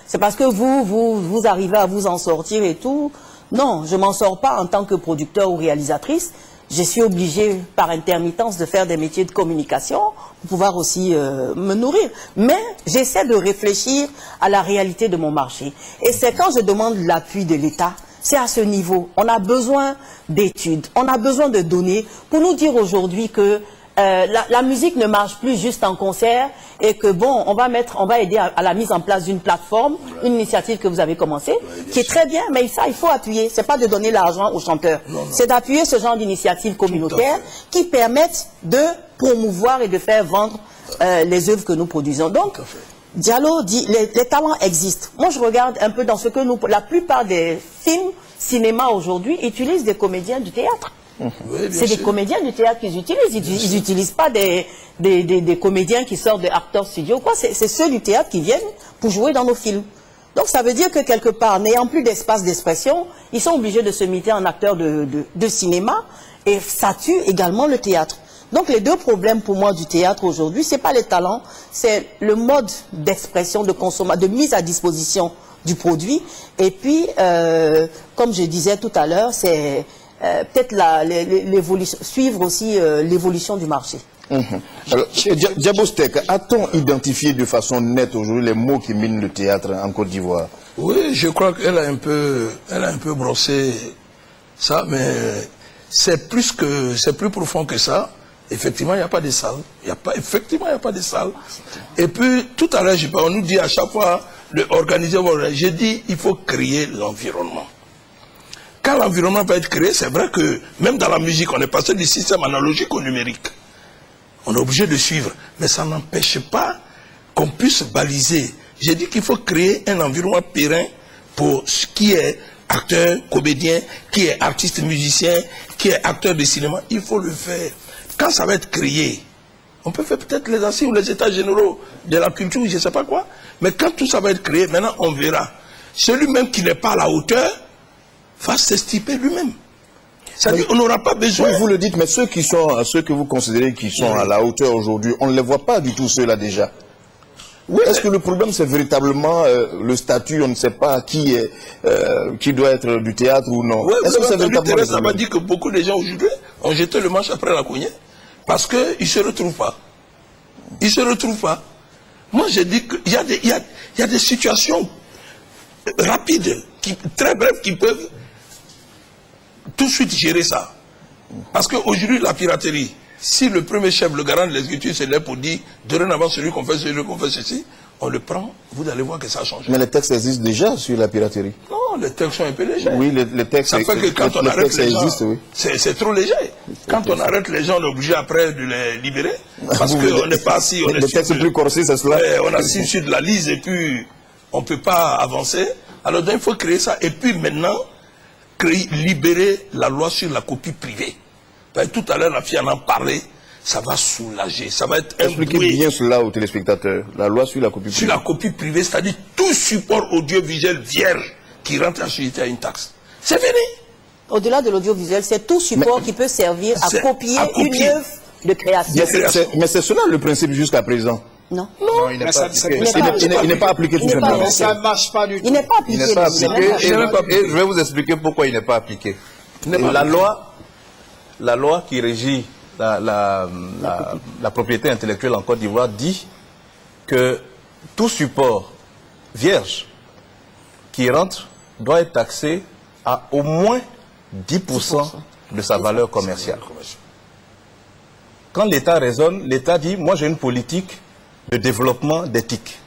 c'est parce que vous arrivez à vous en sortir et tout. Non, je ne m'en sors pas en tant que producteur ou réalisatrice. Je suis obligée, par intermittence, de faire des métiers de communication pour pouvoir aussi me nourrir. Mais j'essaie de réfléchir à la réalité de mon marché. Et c'est quand je demande l'appui de l'État, c'est à ce niveau. On a besoin d'études, on a besoin de données pour nous dire aujourd'hui que la musique ne marche plus juste en concert et que bon, on va aider à la mise en place d'une plateforme, une initiative que vous avez commencée, qui est très bien, mais ça, il faut appuyer. C'est pas de donner l'argent aux chanteurs, c'est d'appuyer ce genre d'initiatives communautaires qui permettent de promouvoir et de faire vendre les œuvres que nous produisons. Donc, Diallo dit, les talents existent. Moi, je regarde un peu dans ce que la plupart des films, cinéma aujourd'hui, utilisent des comédiens du théâtre. Oui, c'est des comédiens du théâtre qu'ils utilisent. Ils n'utilisent pas des comédiens qui sortent de Actors Studio. C'est ceux du théâtre qui viennent pour jouer dans nos films. Donc ça veut dire que quelque part, n'ayant plus d'espace d'expression, ils sont obligés de se muter en acteurs de cinéma et ça tue également le théâtre. Donc les deux problèmes pour moi du théâtre aujourd'hui, c'est pas les talents, c'est le mode d'expression, de mise à disposition du produit. Et puis, comme je disais tout à l'heure, c'est peut-être suivre aussi l'évolution du marché. Alors, Diabostek, a-t-on identifié de façon nette aujourd'hui les mots qui minent le théâtre en Côte d'Ivoire? Oui, je crois qu'elle a un peu brossé ça, mais c'est plus profond que ça. Effectivement, il n'y a pas de salle. Effectivement, il n'y a pas de salle. Et puis, tout à l'heure, on nous dit à chaque fois, organiser, j'ai dit, il faut créer l'environnement. Quand l'environnement va être créé, c'est vrai que même dans la musique, on est passé du système analogique au numérique. On est obligé de suivre. Mais ça n'empêche pas qu'on puisse baliser. J'ai dit qu'il faut créer un environnement périn pour ce qui est acteur, comédien, qui est artiste musicien, qui est acteur de cinéma. Il faut le faire. Quand ça va être créé, on peut faire peut-être les assises ou les états généraux de la culture, je ne sais pas quoi. Mais quand tout ça va être créé, maintenant on verra. Celui même qui n'est pas à la hauteur va s'estiper lui-même. C'est-à-dire qu'on n'aura pas besoin... Oui, vous le dites, mais ceux que vous considérez qui sont à la hauteur aujourd'hui, on ne les voit pas du tout ceux-là déjà. Oui, est-ce que le problème c'est véritablement le statut, on ne sait pas qui doit être du théâtre ou non? Oui, est-ce que c'est véritablement le ça m'a dit que beaucoup de gens aujourd'hui ont jeté le manche après la cognée parce qu'ils ne se retrouvent pas. Ils ne se retrouvent pas. Moi, j'ai dit qu'il y a des situations rapides, très brèves, qui peuvent tout de suite gérer ça. Parce qu'aujourd'hui, la piraterie, si le premier chef, le garant de l'exécutif, c'est là pour dire, dorénavant, celui qu'on fait ceci, on le prend, vous allez voir que ça change. Mais les textes existent déjà sur la piraterie. Non, les textes sont un peu légers. Oui, les textes, ça fait que quand on arrête les gens, oui. C'est trop léger. Quand on arrête les gens, on est obligé après de les libérer. Parce qu'on n'est pas assis. Les textes plus corsés, c'est cela. On est assis sur de la lise et puis on ne peut pas avancer. Alors donc, il faut créer ça. Et puis maintenant, libérer la loi sur la copie privée. Tout à l'heure, la fille en a parlé. Ça va soulager, ça va être un Expliquez bien cela aux téléspectateurs. La loi sur la copie privée. Sur la copie privée, c'est-à-dire tout support audiovisuel vierge qui rentre assujetti à une taxe. C'est fini. Au-delà de l'audiovisuel, c'est tout support qui peut servir à copier une œuvre de création. Mais c'est cela le principe jusqu'à présent. Non. Non, il n'est pas appliqué tout simplement. Ça ne marche pas du tout. Il n'est pas appliqué. Et je vais vous expliquer pourquoi il n'est pas appliqué. La loi qui régit la propriété intellectuelle en Côte d'Ivoire dit que tout support vierge qui rentre doit être taxé à au moins 10% de sa valeur commerciale. Quand l'État raisonne, l'État dit, moi j'ai une politique de développement d'éthique.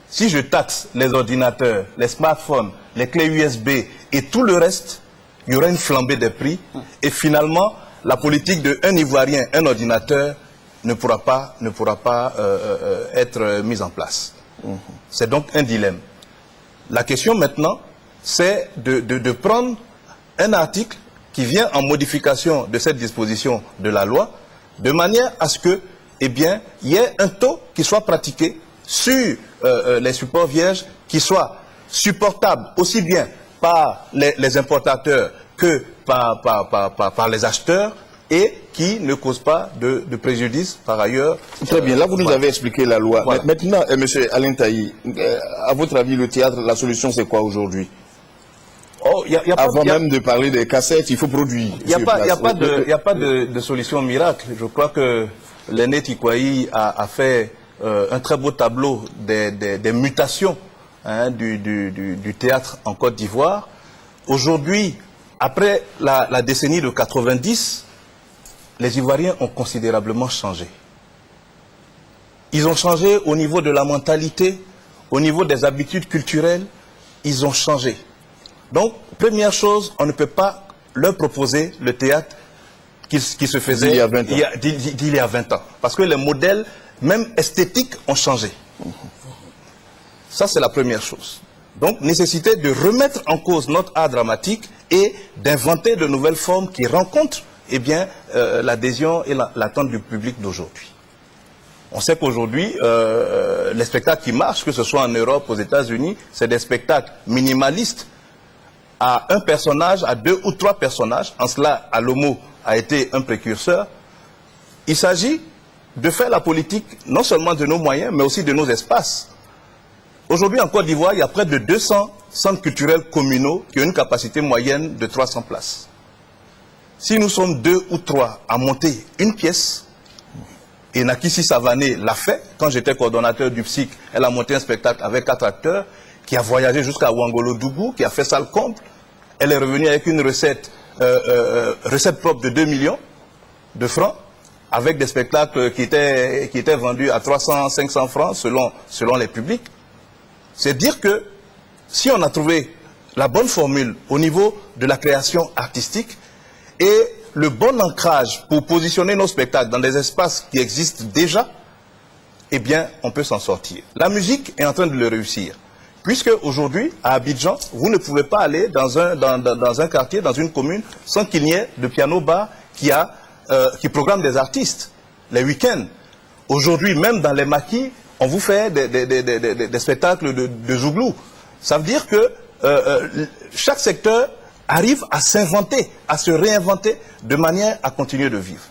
Si je taxe les ordinateurs, les smartphones, les clés USB et tout le reste, il y aura une flambée des prix et finalement, la politique de un Ivoirien, un ordinateur ne pourra pas être mise en place. C'est donc un dilemme. La question maintenant, c'est de prendre un article qui vient en modification de cette disposition de la loi, de manière à ce que, eh bien, il y ait un taux qui soit pratiqué sur les supports vierges, qui soit supportable aussi bien par les importateurs que par les acheteurs et qui ne cause pas de préjudice par ailleurs. Très bien, là vous nous avez expliqué la loi. Voilà. Maintenant, monsieur Alain Taï, à votre avis, le théâtre, la solution c'est quoi aujourd'hui? Avant même de parler des cassettes, il faut produire. Il n'y a pas de solution miracle. Je crois que L'aîné Tikwayi a fait un très beau tableau des mutations du théâtre en Côte d'Ivoire. Aujourd'hui, après la décennie de 90, les Ivoiriens ont considérablement changé. Ils ont changé au niveau de la mentalité, au niveau des habitudes culturelles, ils ont changé. Donc, première chose, on ne peut pas leur proposer le théâtre qui se faisait d'il y a 20 ans. Parce que les modèles, même esthétiques, ont changé. Ça, c'est la première chose. Donc, nécessité de remettre en cause notre art dramatique et d'inventer de nouvelles formes qui rencontrent l'adhésion et l'attente du public d'aujourd'hui. On sait qu'aujourd'hui, les spectacles qui marchent, que ce soit en Europe, aux États-Unis, c'est des spectacles minimalistes à un personnage, à 2 ou 3 personnages. En cela, Alomo a été un précurseur. Il s'agit de faire la politique non seulement de nos moyens, mais aussi de nos espaces. Aujourd'hui, en Côte d'Ivoire, il y a près de 200 centres culturels communaux qui ont une capacité moyenne de 300 places. Si nous sommes 2 ou 3 à monter une pièce, et Nakissi Savané l'a fait, quand j'étais coordonnateur du PSIC, elle a monté un spectacle avec 4 acteurs, qui a voyagé jusqu'à Ouangolo-Dougou, qui a fait salle comble. Elle est revenue avec une recette propre de 2 millions de francs, avec des spectacles qui étaient vendus à 300, 500 francs selon les publics. C'est dire que si on a trouvé la bonne formule au niveau de la création artistique et le bon ancrage pour positionner nos spectacles dans des espaces qui existent déjà, eh bien, on peut s'en sortir. La musique est en train de le réussir. Puisque aujourd'hui, à Abidjan, vous ne pouvez pas aller dans un quartier, dans une commune, sans qu'il n'y ait de piano-bar qui programme des artistes les week-ends. Aujourd'hui, même dans les maquis, on vous fait des spectacles de zouglou. Ça veut dire que chaque secteur arrive à s'inventer, à se réinventer de manière à continuer de vivre.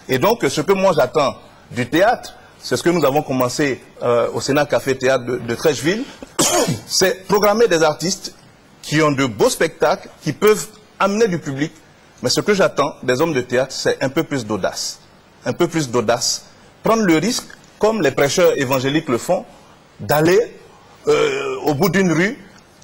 Et donc, ce que moi j'attends du théâtre, c'est ce que nous avons commencé au Sénat Café Théâtre de Trècheville, c'est programmer des artistes qui ont de beaux spectacles, qui peuvent amener du public. Mais ce que j'attends des hommes de théâtre, c'est un peu plus d'audace. Un peu plus d'audace. Prendre le risque, comme les prêcheurs évangéliques le font, d'aller au bout d'une rue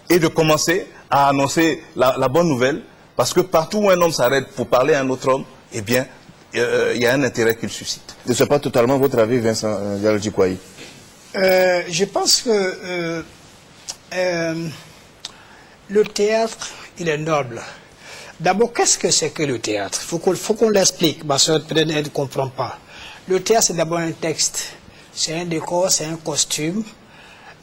et de commencer à annoncer la bonne nouvelle. Parce que partout où un homme s'arrête pour parler à un autre homme, eh bien, il y a un intérêt qu'il suscite. Ce n'est pas totalement votre avis, Vincent Diallo-Tchikwayi? Je pense que le théâtre, il est noble. D'abord, qu'est-ce que c'est que le théâtre? Il faut qu'on l'explique, parce que peut-être elle ne comprend pas. Le théâtre, c'est d'abord un texte. C'est un décor, c'est un costume.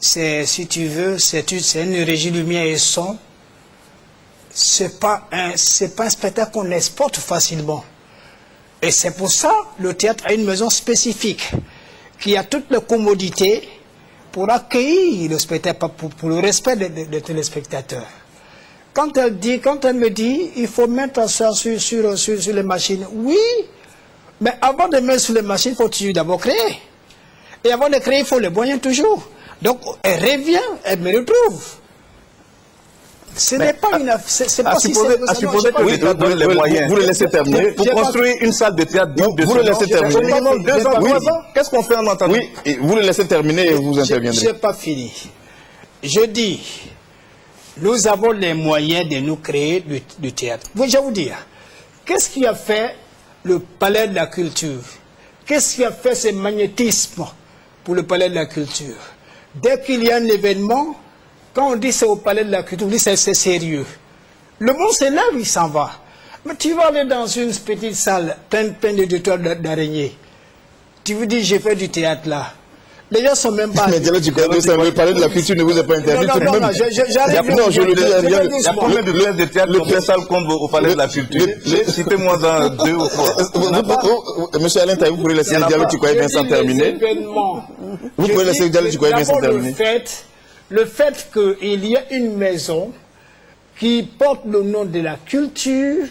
C'est, si tu veux, c'est une régie lumière et son. C'est pas un spectacle qu'on exporte facilement. Et c'est pour ça que le théâtre a une maison spécifique, qui a toutes les commodités pour accueillir le spectacle, pour le respect des téléspectateurs. Quand elle me dit, il faut mettre ça sur les machines, oui, mais avant de mettre sur les machines, il faut d'abord créer. Et avant de créer, il faut les moyens toujours. Donc, elle revient, elle me retrouve. Ce n'est pas une affaire. C'est pas si c'est. À supposer que l'État donne les moyens. Vous le laissez terminer. Pour construire une salle de théâtre digne de vous le laissez terminer. Au minimum 2 ans, 3 ans. Qu'est-ce qu'on fait en entendant? Oui, et vous le laissez terminer et vous interviendrez. Je n'ai pas fini. Je dis, nous avons les moyens de nous créer du théâtre. Je vais vous dire, qu'est-ce qui a fait le Palais de la Culture? Qu'est-ce qui a fait ce magnétisme pour le Palais de la Culture? Dès qu'il y a un événement, quand on dit c'est au Palais de la Culture, on dit c'est sérieux. Le monde se lève, il s'en va. Mais tu vas aller dans une petite salle pleine d'étoiles d'araignées. Tu vous dis, j'ai fait du théâtre là. Les gens sont même pas... Mais Diallo, le Palais de la Culture ne vous a pas interdit tout de même. Non, je le dis. Il y a combien de pièces de théâtre dans une salle comme au Palais de la Culture? Citez-moi dans 2 ou 3. Monsieur Alain Taï, vous pourrez laisser Diallo Tchikwayi Vincent terminer. Vous pouvez laisser Diallo Tchikwayi Vincent terminer. Le fait qu'il y ait une maison qui porte le nom de la culture,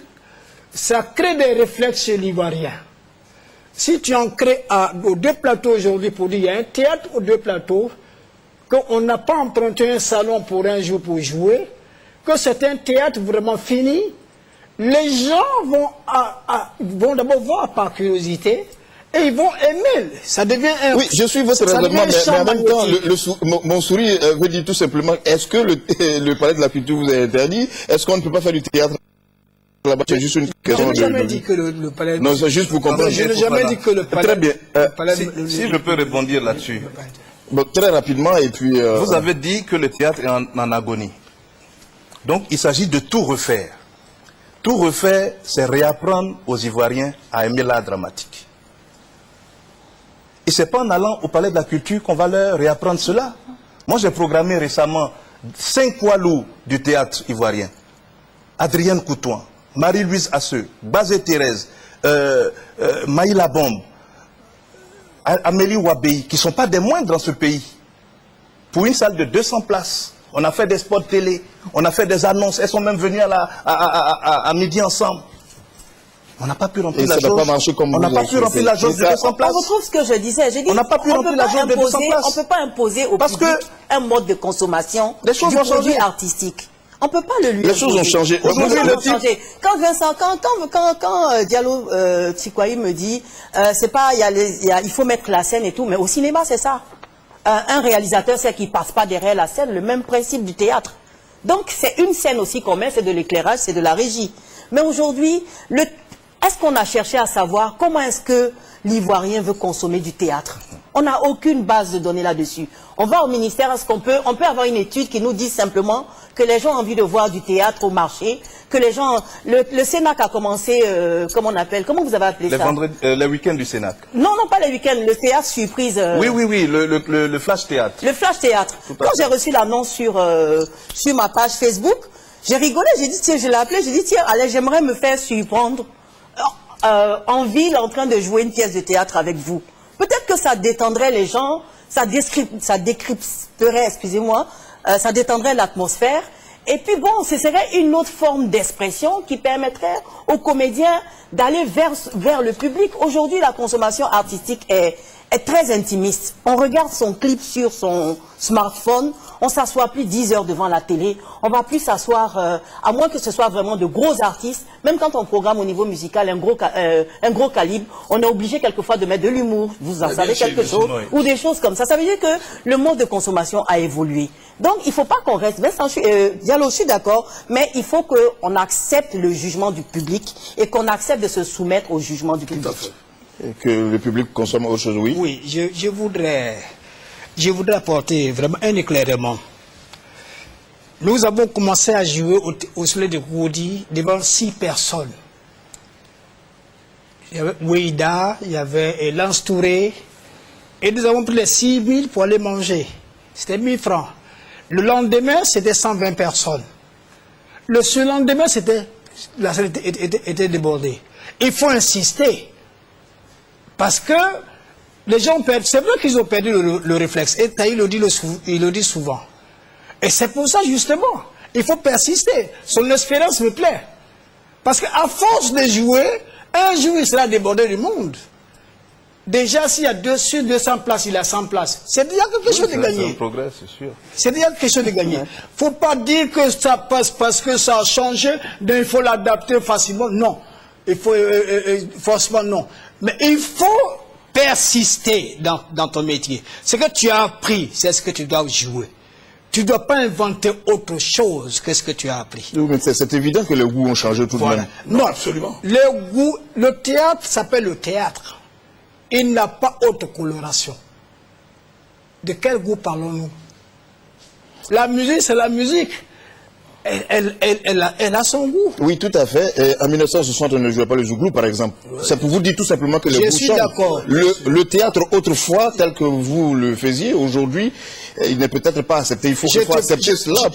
ça crée des réflexes chez l'Ivoirien. Si tu en crées aux 2 plateaux aujourd'hui pour dire il y a un théâtre aux 2 plateaux, qu'on n'a pas emprunté un salon pour un jour pour jouer, que c'est un théâtre vraiment fini, les gens vont d'abord voir par curiosité, et ils vont aimer. Ça devient un... Oui, je suis votre raisonnement, mais en même temps, mon sourire veut dire tout simplement, est-ce que le Palais de la Culture vous est interdit? Est-ce qu'on ne peut pas faire du théâtre là-bas? C'est juste une question de... Je n'ai jamais dit que le Palais... Non, c'est juste pour comprendre. Je n'ai jamais dit que le Palais... Très bien. Si je peux répondre là-dessus. Bon, très rapidement, et puis... Vous avez dit que le théâtre est en agonie. Donc, il s'agit de tout refaire. Tout refaire, c'est réapprendre aux Ivoiriens à aimer l'art dramatique. Et ce n'est pas en allant au Palais de la Culture qu'on va leur réapprendre cela. Moi, j'ai programmé récemment 5 poids lourds du théâtre ivoirien. Adrienne Coutouin, Marie-Louise Asseux, Bazé Thérèse, Maïla Bombe, Amélie Wabei, qui ne sont pas des moindres dans ce pays. Pour une salle de 200 places, on a fait des spots télé, on a fait des annonces, elles sont même venues à midi ensemble. On n'a pas pu remplir la jauge. On n'a pas pu remplir la jauge de 200 places. On retrouve ce que je disais. J'ai dit, on n'a pas pu remplir la jauge de 200 places. On ne peut pas imposer au public un mode de consommation du produit artistique. On ne peut pas le lui imposer. Les choses ont changé. Quand Vincent, quand Diallo Tchikwayi me dit, c'est pas, il faut mettre la scène et tout, mais au cinéma c'est ça. Un réalisateur, c'est qu'il ne passe pas derrière la scène, le même principe du théâtre. Donc c'est une scène aussi qu'on met, c'est de l'éclairage, c'est de la régie. Mais aujourd'hui, est-ce qu'on a cherché à savoir comment est-ce que l'Ivoirien veut consommer du théâtre? On n'a aucune base de données là-dessus. On va au ministère, est-ce qu'on peut avoir une étude qui nous dise simplement que les gens ont envie de voir du théâtre au marché, que les gens... Le Sénac a commencé, comment vous avez appelé ça? Le week-end du Sénac. Non, pas le week-end, le théâtre surprise. Oui, le flash théâtre. Le flash théâtre. Quand j'ai reçu l'annonce sur ma page Facebook, j'ai rigolé, j'ai dit, tiens, je l'ai appelé, j'ai dit, tiens, allez, j'aimerais me faire surprendre en ville en train de jouer une pièce de théâtre avec vous. Peut-être que ça détendrait les gens, ça décrypterait, excusez-moi, ça détendrait l'atmosphère Et puis bon, ce serait une autre forme d'expression qui permettrait aux comédiens d'aller vers le public. Aujourd'hui, la consommation artistique est très intimiste. On regarde son clip sur son smartphone, on s'assoit plus 10 heures devant la télé, on va plus s'asseoir, à moins que ce soit vraiment de gros artistes, même quand on programme au niveau musical un gros calibre, on est obligé quelquefois de mettre de l'humour, vous en savez quelque chose, ou des choses comme ça. Ça veut dire que le mode de consommation a évolué. Donc il ne faut pas qu'on reste, Diallo, je suis d'accord, mais il faut qu'on accepte le jugement du public et qu'on accepte de se soumettre au jugement du public. Et que le public consomme autre chose, oui. Oui, je voudrais apporter vraiment un éclairement. Nous avons commencé à jouer au Soleil de Goudi devant 6 personnes. Il y avait Ouida, il y avait Lance Touré, et nous avons pris les 6 000 pour aller manger. C'était 1 000 francs. Le lendemain, c'était 120 personnes. Le surlendemain, la salle était débordée. Il faut insister. Parce que les gens perdent, c'est vrai qu'ils ont perdu le réflexe. Et Taï il le dit souvent. Et c'est pour ça, justement, il faut persister. Son espérance me plaît. Parce qu'à force de jouer, un jour, il sera débordé du monde. Déjà, s'il y a sur 200 places, il a 100 places. C'est déjà quelque chose de gagné. C'est un progrès, c'est sûr. C'est déjà quelque chose de gagné. Il ne faut pas dire que ça passe parce que ça a changé, donc il faut l'adapter facilement. Non. Il faut, forcément, non. Mais il faut persister dans ton métier. Ce que tu as appris, c'est ce que tu dois jouer. Tu ne dois pas inventer autre chose que ce que tu as appris. Oui, mais c'est évident que les goûts ont changé tout de même. Non, absolument. Le théâtre s'appelle le théâtre. Il n'a pas autre coloration. De quel goût parlons-nous? La musique, c'est la musique. Elle a son goût. Oui, tout à fait. Et en 1960, on ne jouait pas le zouglou, par exemple. C'est pour vous dire tout simplement que le goût change. Je suis d'accord. Le théâtre, autrefois, tel que vous le faisiez, aujourd'hui, il n'est peut-être pas accepté. Il faut accepter cela.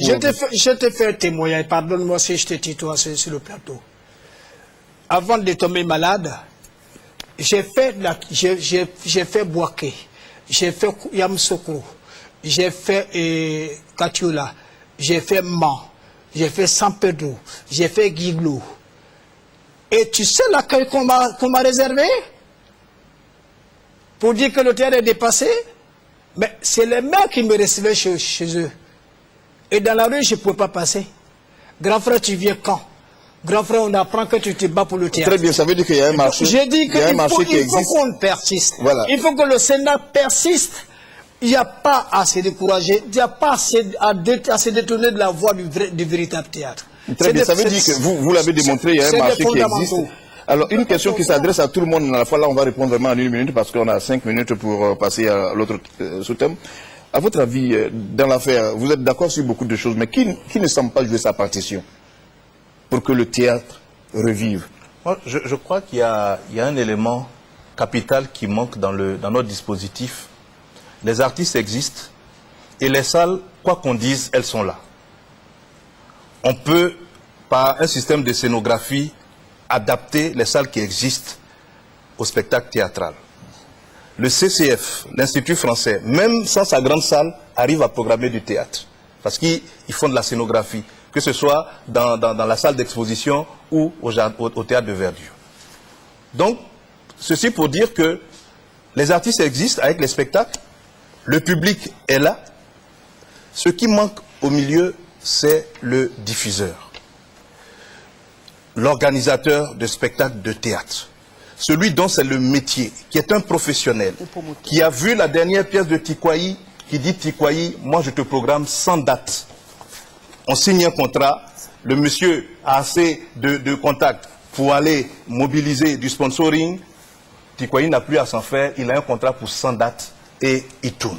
Je te fais un témoignage. Pardonne-moi si je te tutoie sur le plateau. Avant de tomber malade, j'ai fait Boaké, j'ai fait Yamsokro, j'ai fait Katiola, j'ai fait Man. J'ai fait San Pedro, j'ai fait Guiglou. Et tu sais l'accueil qu'on m'a réservé? Pour dire que le théâtre est dépassé? Mais c'est les maires qui me recevaient chez eux. Et dans la rue, je ne pouvais pas passer. Grand frère, tu viens quand? Grand frère, on apprend que tu te bats pour le théâtre. Très bien, ça veut dire qu'il y a un marché. J'ai dit qu'il faut qu'on persiste. Voilà. Il faut que le Sénat persiste. Il n'y a pas à se décourager, il n'y a pas à se détourner de la voie du véritable théâtre. Très bien, ça veut dire que vous l'avez démontré, il y a un marché qui existe. Alors, une question qui s'adresse à tout le monde, à la fois là, on va répondre vraiment en 1 minute parce qu'on a 5 minutes pour passer à l'autre sous-thème. À votre avis, dans l'affaire, vous êtes d'accord sur beaucoup de choses, mais qui ne semble pas jouer sa partition pour que le théâtre revive? Moi, je crois qu'il y a un élément capital qui manque dans notre dispositif. Les artistes existent et les salles, quoi qu'on dise, elles sont là. On peut, par un système de scénographie, adapter les salles qui existent au spectacle théâtral. Le CCF, l'Institut français, même sans sa grande salle, arrive à programmer du théâtre. Parce qu'ils font de la scénographie, que ce soit dans la salle d'exposition ou au théâtre de verdure. Donc, ceci pour dire que les artistes existent avec les spectacles. Le public est là. Ce qui manque au milieu, c'est le diffuseur. L'organisateur de spectacles de théâtre. Celui dont c'est le métier, qui est un professionnel, qui a vu la dernière pièce de Tikwayi, qui dit Tikwayi, moi je te programme sans date. On signe un contrat, le monsieur a assez de contacts pour aller mobiliser du sponsoring. Tikwayi n'a plus à s'en faire, il a un contrat pour 100 dates. Et il tourne.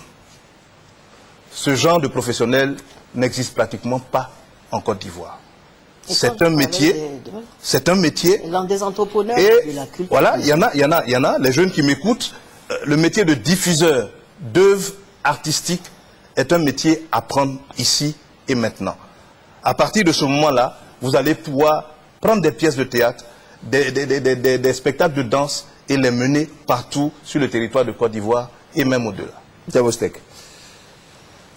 Ce genre de professionnel n'existe pratiquement pas en Côte d'Ivoire. C'est un métier. C'est un métier. L'un des entrepreneurs et de la culture. Voilà, il y en a. Les jeunes qui m'écoutent, le métier de diffuseur d'œuvres artistiques est un métier à prendre ici et maintenant. À partir de ce moment-là, vous allez pouvoir prendre des pièces de théâtre, des spectacles de danse et les mener partout sur le territoire de Côte d'Ivoire et même au-delà. Diabostek.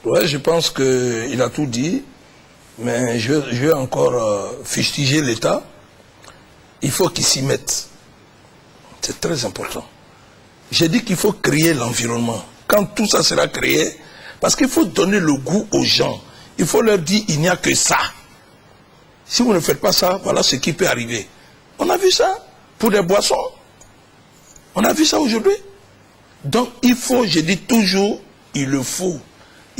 Ouais, je pense qu'il a tout dit. Mais je vais encore fustiger l'État. Il faut qu'il s'y mette. C'est très important. J'ai dit qu'il faut créer l'environnement. Quand tout ça sera créé, parce qu'il faut donner le goût aux gens. Il faut leur dire il n'y a que ça. Si vous ne faites pas ça, voilà ce qui peut arriver. On a vu ça pour les boissons. On a vu ça aujourd'hui. Donc il faut, je dis toujours, il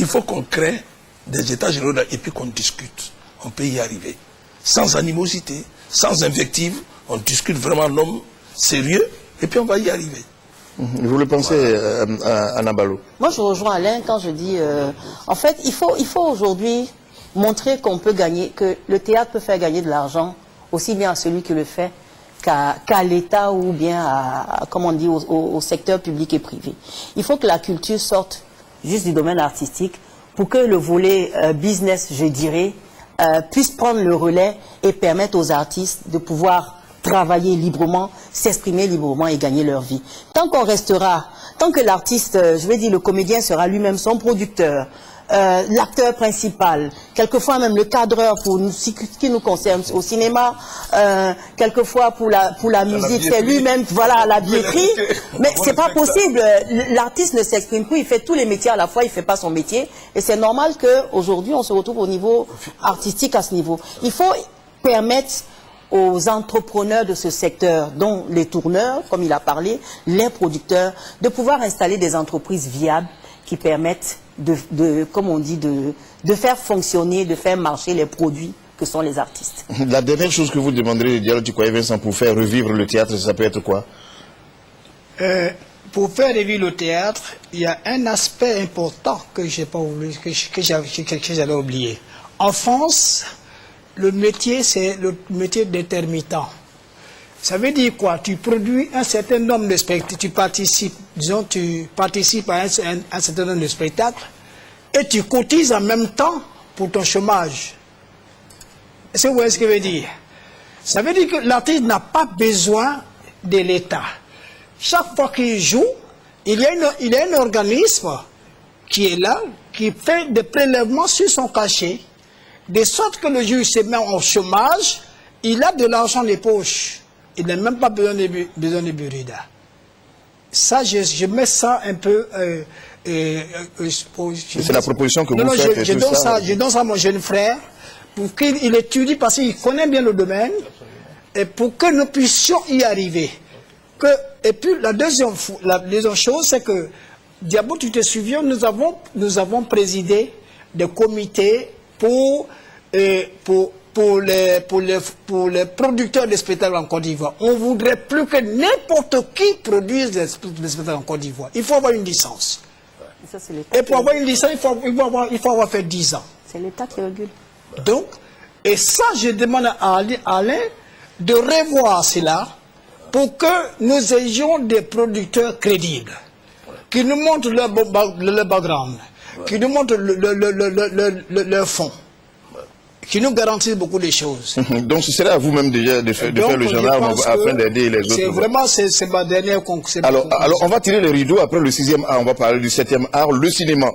faut qu'on crée des états généraux et puis qu'on discute. On peut y arriver. Sans animosité, sans invective, on discute vraiment en homme sérieux et puis on va y arriver. Vous le pensez, Anna Ballo? Moi je rejoins Alain quand je dis, en fait il faut aujourd'hui montrer qu'on peut gagner, que le théâtre peut faire gagner de l'argent aussi bien à celui qui le fait qu'à l'État ou bien à, comme on dit, au secteur public et privé. Il faut que la culture sorte juste du domaine artistique pour que le volet business, je dirais, puisse prendre le relais et permettre aux artistes de pouvoir travailler librement, s'exprimer librement et gagner leur vie. Tant qu'on restera, tant que l'artiste, je vais dire le comédien sera lui-même son producteur, l'acteur principal, quelquefois même le cadreur pour nous, ce qui nous concerne au cinéma, quelquefois pour la musique, c'est lui-même, voilà, la billetterie. Mais c'est pas possible. L'artiste ne s'exprime plus, il fait tous les métiers à la fois, il fait pas son métier. Et c'est normal qu'aujourd'hui, on se retrouve au niveau artistique à ce niveau. Il faut permettre aux entrepreneurs de ce secteur, dont les tourneurs, comme il a parlé, les producteurs, de pouvoir installer des entreprises viables qui permettent comme on dit, de faire fonctionner, de faire marcher les produits que sont les artistes. La dernière chose que vous demanderez, Diallo Tikoye Vincent, pour faire revivre le théâtre, ça peut être quoi? Pour faire revivre le théâtre, il y a un aspect important que j'ai pas oublié, que j'avais oublié. En France, le métier, c'est le métier d'intermittent. Ça veut dire quoi? Tu produis un certain nombre de spectacles, tu participes à un certain nombre de spectacles et tu cotises en même temps pour ton chômage. Est-ce que vous voyez ce que je veux dire? Ça veut dire que l'artiste n'a pas besoin de l'État. Chaque fois qu'il joue, il y a un organisme qui est là, qui fait des prélèvements sur son cachet, de sorte que le juge se met en chômage, il a de l'argent dans les poches. Il n'a même pas besoin de burida. Ça, je mets ça un peu... c'est la proposition que vous faites. Je donne ça à mon jeune frère pour qu'il étudie parce qu'il connaît bien le domaine et pour que nous puissions y arriver. Et puis la deuxième chose, c'est que, Diabo, tu te souviens, nous avons présidé des comités pour les producteurs de spectacles en Côte d'Ivoire. On ne voudrait plus que n'importe qui produise des spectacles en Côte d'Ivoire. Il faut avoir une licence. Et pour avoir une licence, il faut avoir fait 10 ans. C'est l'État qui régule. Donc, et ça, je demande à Alain de revoir cela pour que nous ayons des producteurs crédibles, qui nous montrent leur background, qui nous montrent leur fond, qui nous garantissent beaucoup de choses. Donc ce serait à vous-même déjà de faire le gendarme afin d'aider les autres. C'est vraiment, c'est ma dernière conclusion. Alors on va tirer les rideaux. Après le 6e art, on va parler du 7e art, le cinéma.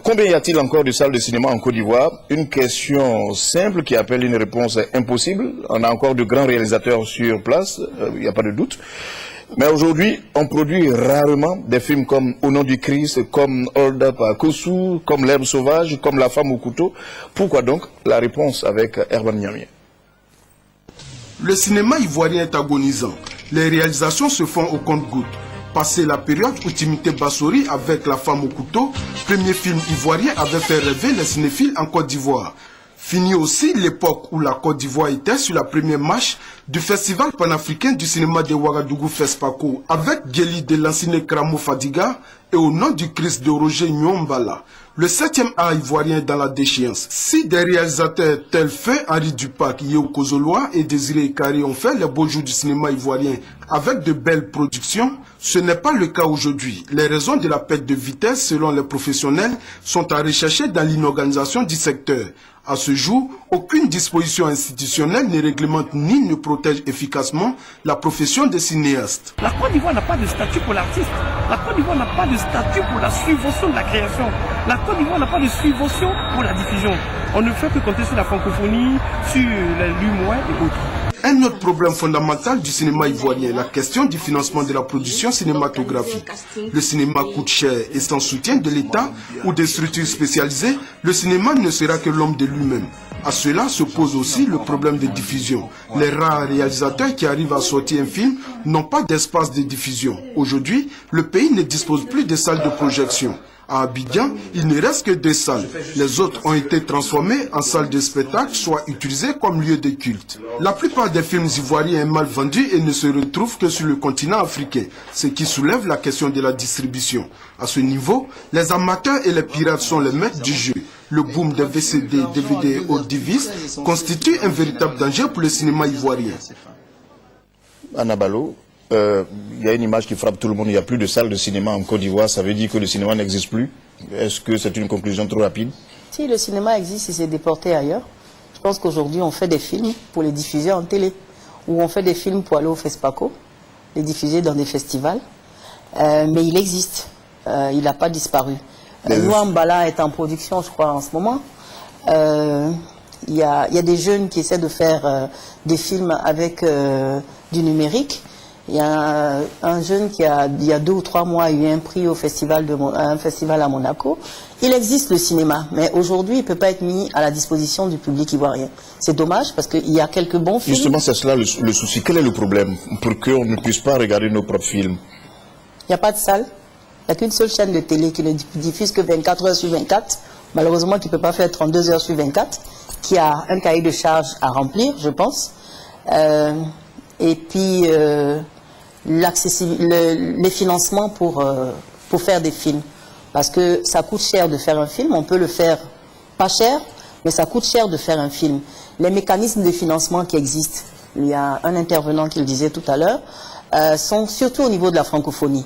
Combien y a-t-il encore de salles de cinéma en Côte d'Ivoire? Une question simple qui appelle une réponse impossible. On a encore de grands réalisateurs sur place, il n'y a pas de doute. Mais aujourd'hui, on produit rarement des films comme Au nom du Christ, comme Hold Up à Kossou, comme L'herbe sauvage, comme La femme au couteau. Pourquoi donc? La réponse avec Herman Niamie. Le cinéma ivoirien est agonisant. Les réalisations se font au compte-gouttes. Passé la période où Timothée Bassori avec La femme au couteau, premier film ivoirien, avait fait rêver les cinéphiles en Côte d'Ivoire. Fini aussi l'époque où la Côte d'Ivoire était sur la première marche du Festival panafricain du cinéma de Ouagadougou FESPACO avec Guéli de Lanciné Kramo Fadiga et Au nom du Christ de Roger Nyombala. Le 7e art ivoirien est dans la déchéance. Si des réalisateurs tels fait Henri Dupac, Yéo Kozoloa et Désiré Ikari ont fait les beaux jours du cinéma ivoirien avec de belles productions, ce n'est pas le cas aujourd'hui. Les raisons de la perte de vitesse, selon les professionnels, sont à rechercher dans l'inorganisation du secteur. À ce jour, aucune disposition institutionnelle ne réglemente ni ne protège efficacement la profession de cinéaste. La Côte d'Ivoire n'a pas de statut pour l'artiste. La Côte d'Ivoire n'a pas de statut pour la subvention de la création. La Côte d'Ivoire n'a pas de subvention pour la diffusion. On ne fait que compter sur la francophonie, sur l'humour et autres. Un autre problème fondamental du cinéma ivoirien est la question du financement de la production cinématographique. Le cinéma coûte cher et sans soutien de l'État ou des structures spécialisées, le cinéma ne sera que l'homme de lui-même. À cela se pose aussi le problème de diffusion. Les rares réalisateurs qui arrivent à sortir un film n'ont pas d'espace de diffusion. Aujourd'hui, le pays ne dispose plus de salles de projection. À Abidjan, il ne reste que 2 salles. Les autres ont été transformées en salles de spectacle, soit utilisées comme lieu de culte. La plupart des films ivoiriens sont mal vendus et ne se retrouvent que sur le continent africain, ce qui soulève la question de la distribution. À ce niveau, les amateurs et les pirates sont les maîtres du jeu. Le boom des VCD, DVD et autres devices constitue un véritable danger pour le cinéma ivoirien. Anabalo, il y a une image qui frappe tout le monde, il n'y a plus de salles de cinéma en Côte d'Ivoire, ça veut dire que le cinéma n'existe plus. Est-ce que c'est une conclusion trop rapide? Si le cinéma existe, il s'est déporté ailleurs. Je pense qu'aujourd'hui on fait des films pour les diffuser en télé, ou on fait des films pour aller au FESPACO, les diffuser dans des festivals, mais il existe, il n'a pas disparu. Luambala est en production, je crois, en ce moment. Il y a des jeunes qui essaient de faire des films avec du numérique. Il y a un jeune qui, il y a 2 ou 3 mois, a eu un prix au festival un festival à Monaco. Il existe le cinéma, mais aujourd'hui, il ne peut pas être mis à la disposition du public ivoirien. C'est dommage parce qu'il y a quelques bons films. Justement, c'est cela le souci. Quel est le problème pour qu'on ne puisse pas regarder nos propres films? Il n'y a pas de salle. Il n'y a qu'une seule chaîne de télé qui ne diffuse que 24 heures sur 24, malheureusement qui ne peut pas faire 32 heures sur 24, qui a un cahier de charges à remplir, je pense. Et puis, les financements pour faire des films. Parce que ça coûte cher de faire un film, on peut le faire pas cher, mais ça coûte cher de faire un film. Les mécanismes de financement qui existent, il y a un intervenant qui le disait tout à l'heure, sont surtout au niveau de la francophonie.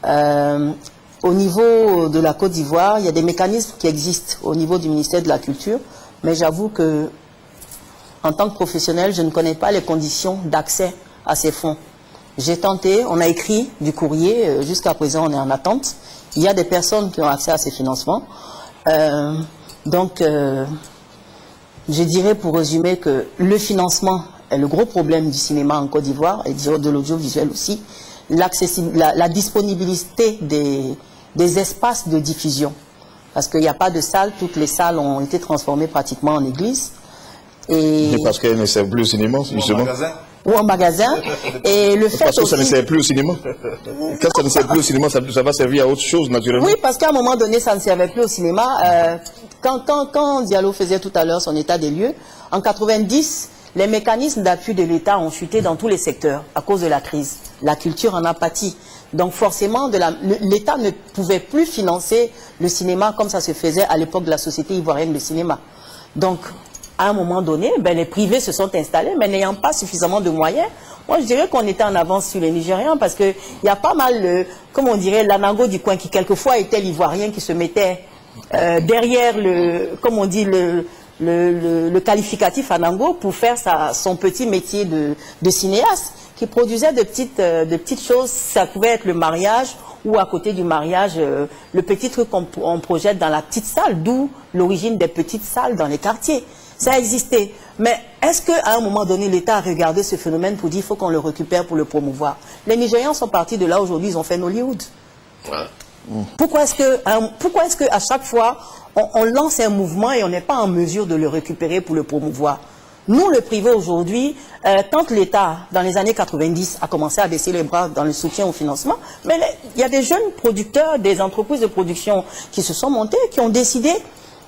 Au niveau de la Côte d'Ivoire, il y a des mécanismes qui existent au niveau du ministère de la Culture, mais j'avoue que, en tant que professionnel, je ne connais pas les conditions d'accès à ces fonds. J'ai tenté, on a écrit du courrier, jusqu'à présent on est en attente. Il y a des personnes qui ont accès à ces financements. Donc, je dirais pour résumer que le financement est le gros problème du cinéma en Côte d'Ivoire et de l'audiovisuel aussi. La disponibilité des espaces de diffusion. Parce qu'il n'y a pas de salle, toutes les salles ont été transformées pratiquement en église. Et parce qu'elles ne servent plus au cinéma, justement. Ou en magasin. Et le fait parce que aussi... ça ne sert plus au cinéma. Quand ça ne sert plus au cinéma, ça va servir à autre chose, naturellement. Oui, parce qu'à un moment donné, ça ne servait plus au cinéma. Quand Diallo faisait tout à l'heure son état des lieux, en 90, les mécanismes d'appui de l'État ont chuté dans tous les secteurs à cause de la crise. La culture en a pâti. Donc forcément, l'État ne pouvait plus financer le cinéma comme ça se faisait à l'époque de la Société ivoirienne de cinéma. Donc, à un moment donné, les privés se sont installés, mais n'ayant pas suffisamment de moyens. Moi, je dirais qu'on était en avance sur les Nigérians parce qu'il y a pas mal, comme on dirait, l'anago du coin qui quelquefois était l'Ivoirien qui se mettait derrière comme on dit, le qualificatif anango pour faire son petit métier de cinéaste, qui produisait de petites choses. Ça pouvait être le mariage ou à côté du mariage, le petit truc qu'on projette dans la petite salle, d'où l'origine des petites salles dans les quartiers. Ça existait. Mais est-ce qu'à un moment donné, l'État a regardé ce phénomène pour dire qu'il faut qu'on le récupère pour le promouvoir? Les Nigérians sont partis de là aujourd'hui, ils ont fait Nollywood. Ouais. Pourquoi est-ce qu'à chaque fois, on lance un mouvement et on n'est pas en mesure de le récupérer pour le promouvoir? Nous, le privé aujourd'hui, quand l'État, dans les années 90, a commencé à baisser les bras dans le soutien au financement, mais il y a des jeunes producteurs, des entreprises de production qui se sont montées, qui ont décidé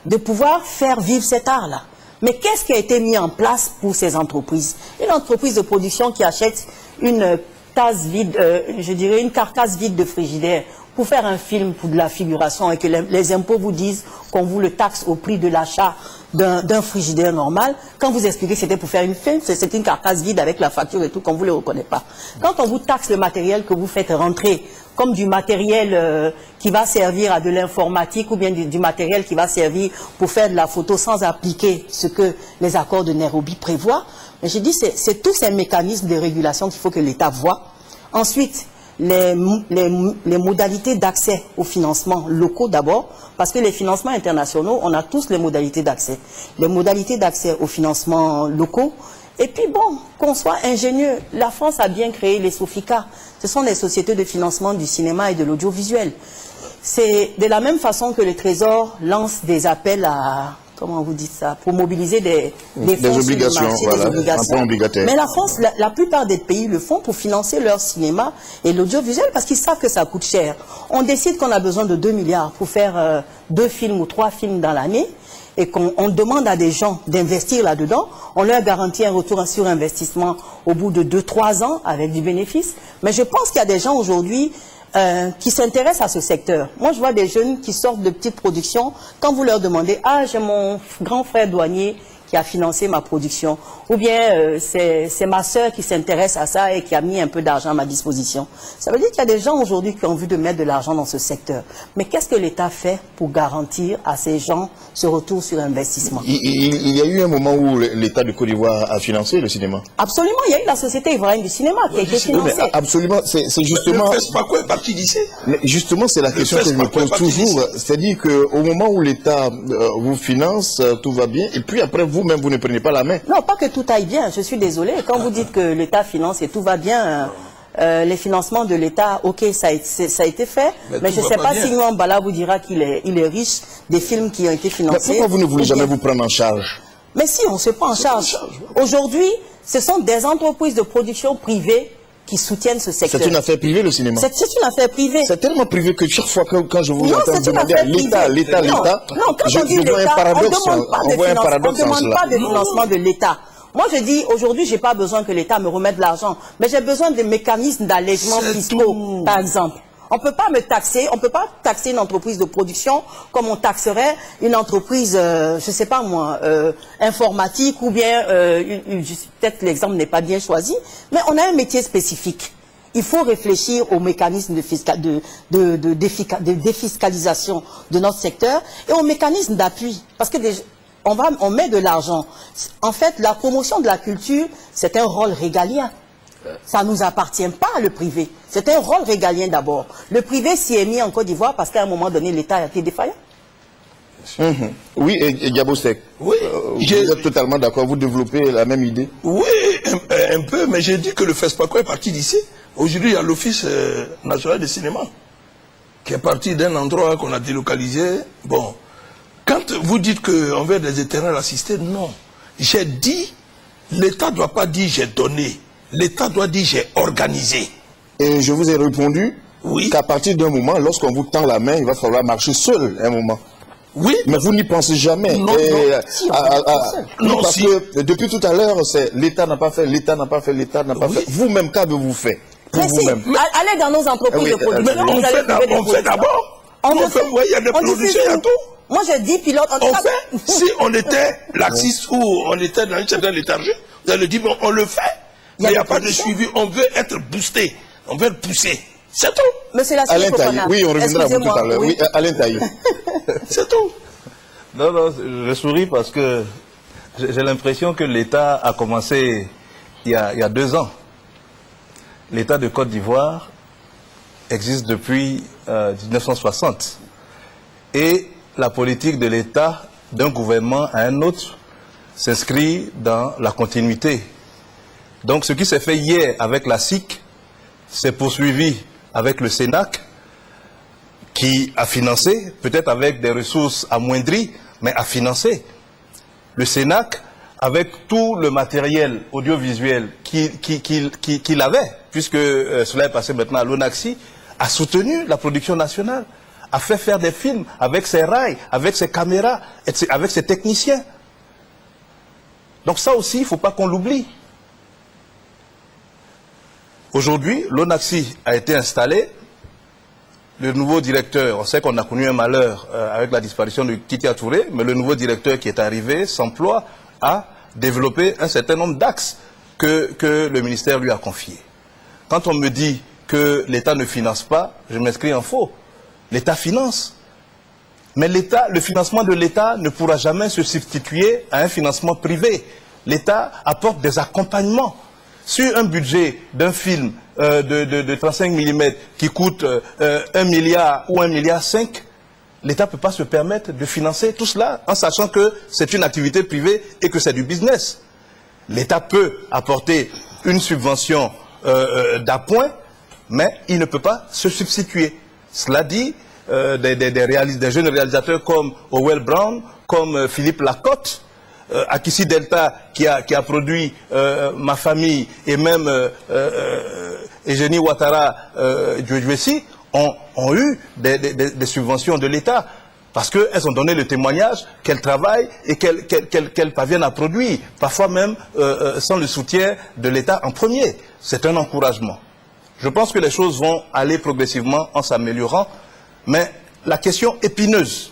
de pouvoir faire vivre cet art-là. Mais qu'est-ce qui a été mis en place pour ces entreprises? Une entreprise de production qui achète une tasse vide, je dirais une carcasse vide de frigidaire pour faire un film pour de la figuration et que les impôts vous disent qu'on vous le taxe au prix de l'achat d'un frigidaire normal, quand vous expliquez que c'était pour faire une film, c'est une carcasse vide avec la facture et tout, qu'on ne vous le reconnaît pas. Quand on vous taxe le matériel que vous faites rentrer, comme du matériel qui va servir à de l'informatique ou bien du matériel qui va servir pour faire de la photo sans appliquer ce que les accords de Nairobi prévoient, mais j'ai dit c'est tous ces mécanismes de régulation qu'il faut que l'État voie. Ensuite, les modalités d'accès aux financements locaux d'abord, parce que les financements internationaux, on a tous les modalités d'accès. Les modalités d'accès aux financements locaux. Et puis bon, qu'on soit ingénieux, la France a bien créé les SOFICA. Ce sont les sociétés de financement du cinéma et de l'audiovisuel. C'est de la même façon que le Trésor lance des appels à... Comment vous dites ça? Pour mobiliser des fonds obligations, sur le marché, voilà, des obligations. un peu obligataire. Mais la France, la plupart des pays le font pour financer leur cinéma et l'audiovisuel parce qu'ils savent que ça coûte cher. On décide qu'on a besoin de 2 milliards pour faire 2 films ou 3 films dans l'année et qu'on demande à des gens d'investir là-dedans. On leur garantit un retour sur investissement au bout de 2-3 ans avec du bénéfice. Mais je pense qu'il y a des gens aujourd'hui qui s'intéressent à ce secteur. Moi, je vois des jeunes qui sortent de petites productions. Quand vous leur demandez, ah, j'ai mon grand frère douanier qui a financé ma production, ou bien c'est ma sœur qui s'intéresse à ça et qui a mis un peu d'argent à ma disposition. Ça veut dire qu'il y a des gens aujourd'hui qui ont envie de mettre de l'argent dans ce secteur. Mais qu'est-ce que l'État fait pour garantir à ces gens ce retour sur investissement? Il y a eu un moment où l'État de Côte d'Ivoire a financé le cinéma. Absolument, il y a eu la Société ivoirienne du cinéma qui a été financée. Oui, absolument, c'est justement... Le FESPACO est parti d'ici. Justement, c'est la question que je me pose toujours. C'est-à-dire qu'au moment où l'État vous finance, tout va bien, et puis après vous-même, vous ne prenez pas la main. Non, pas que tout aille bien, je suis désolée. Quand vous dites que l'État finance et tout va bien, les financements de l'État, ok, ça a été fait, mais je ne sais pas si Nwambala vous dira qu'il est riche des films qui ont été financés. Mais pourquoi vous ne voulez jamais vous prendre en charge? Mais si, on se prend en charge. Aujourd'hui, ce sont des entreprises de production privées qui soutiennent ce secteur. C'est une affaire privée, le cinéma? C'est une affaire privée. C'est tellement privé que chaque fois quand je vous entends demander à l'État, je vois un paradoxe. On voit un paradoxe en cela. On ne demande pas de financement de l'État. Moi, je dis, aujourd'hui, je n'ai pas besoin que l'État me remette de l'argent, mais j'ai besoin de mécanismes d'allègement fiscaux, par exemple. On ne peut pas me taxer, on ne peut pas taxer une entreprise de production comme on taxerait une entreprise, je ne sais pas moi, informatique ou bien, peut-être l'exemple n'est pas bien choisi, mais on a un métier spécifique. Il faut réfléchir aux mécanismes de défiscalisation de notre secteur et aux mécanismes d'appui. Parce que on met de l'argent. En fait, la promotion de la culture, c'est un rôle régalien. Ça ne nous appartient pas, le privé. C'est un rôle régalien d'abord. Le privé s'y est mis en Côte d'Ivoire parce qu'à un moment donné, l'État a été défaillant. Oui, et Diabosek, oui, vous êtes totalement d'accord, vous développez la même idée? Oui, un peu, mais j'ai dit que le FESPACO est parti d'ici. Aujourd'hui, il y a l'Office national de cinéma qui est parti d'un endroit qu'on a délocalisé. Bon, quand vous dites qu'on veut des éternels assistés, non. J'ai dit, l'État ne doit pas dire j'ai donné. L'État doit dire j'ai organisé. Et je vous ai répondu oui. Qu'à partir d'un moment, lorsqu'on vous tend la main, il va falloir marcher seul un moment. Oui. Mais vous n'y pensez jamais. Non, non, parce que depuis tout à l'heure, c'est l'État n'a pas fait, l'État n'a pas fait, l'État n'a pas fait. Vous-même, qu'avez-vous fait pour vous-même? Allez dans nos entreprises de production. On fait d'abord. Il y a des productions, il y a tout. Moi, je dis pilote. Si on était laxiste ou on était dans une certaine léthargie, vous allez dire, on le fait. Mais il n'y a pas de suivi. On veut être boosté. On veut être poussé. C'est tout. Mais c'est la Alain Taï. Oui, on reviendra à vous tout à l'heure. Oui, Alain Taï. C'est tout. Non, je souris parce que j'ai l'impression que l'État a commencé il y a 2 ans. L'État de Côte d'Ivoire existe depuis 1960. Et la politique de l'État, d'un gouvernement à un autre, s'inscrit dans la continuité. Donc ce qui s'est fait hier avec la SIC, s'est poursuivi avec le Sénac, qui a financé, peut-être avec des ressources amoindries, mais a financé. Le Sénac, avec tout le matériel audiovisuel qu'il avait, puisque cela est passé maintenant à l'ONACSI, a soutenu la production nationale, a fait faire des films avec ses rails, avec ses caméras, avec ses techniciens. Donc ça aussi, il ne faut pas qu'on l'oublie. Aujourd'hui, l'ONACSI a été installé. Le nouveau directeur, on sait qu'on a connu un malheur avec la disparition de Kitia Touré, mais le nouveau directeur qui est arrivé s'emploie à développer un certain nombre d'axes que le ministère lui a confiés. Quand on me dit que l'État ne finance pas, je m'inscris en faux. L'État finance. Mais le financement de l'État ne pourra jamais se substituer à un financement privé. L'État apporte des accompagnements. Sur un budget d'un film de 35 mm qui coûte 1 milliard ou 1,5 milliard, l'État ne peut pas se permettre de financer tout cela en sachant que c'est une activité privée et que c'est du business. L'État peut apporter une subvention d'appoint, mais il ne peut pas se substituer. Cela dit, des jeunes réalisateurs comme Howell Brown, comme Philippe Lacotte, Akissi Delta qui a produit Ma famille et même Eugénie Ouattara Djouedjouessi ont eu des subventions de l'État parce qu'elles ont donné le témoignage qu'elles travaillent et qu'elles parviennent à produire, parfois même sans le soutien de l'État en premier. C'est un encouragement. Je pense que les choses vont aller progressivement en s'améliorant, mais la question épineuse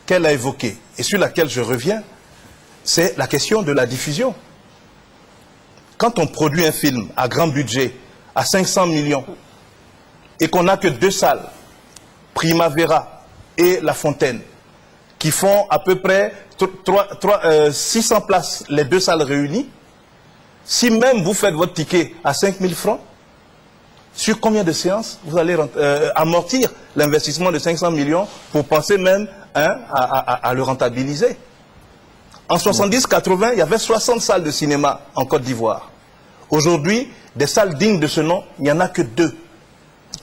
qu'elle a évoquée et sur laquelle je reviens, c'est la question de la diffusion. Quand on produit un film à grand budget, à 500 millions, et qu'on n'a que 2 salles, Primavera et La Fontaine, qui font à peu près 600 places, les 2 salles réunies, si même vous faites votre ticket à 5 000 francs, sur combien de séances vous allez amortir l'investissement de 500 millions pour penser même à le rentabiliser? En 70-80, il y avait 60 salles de cinéma en Côte d'Ivoire. Aujourd'hui, des salles dignes de ce nom, il n'y en a que 2.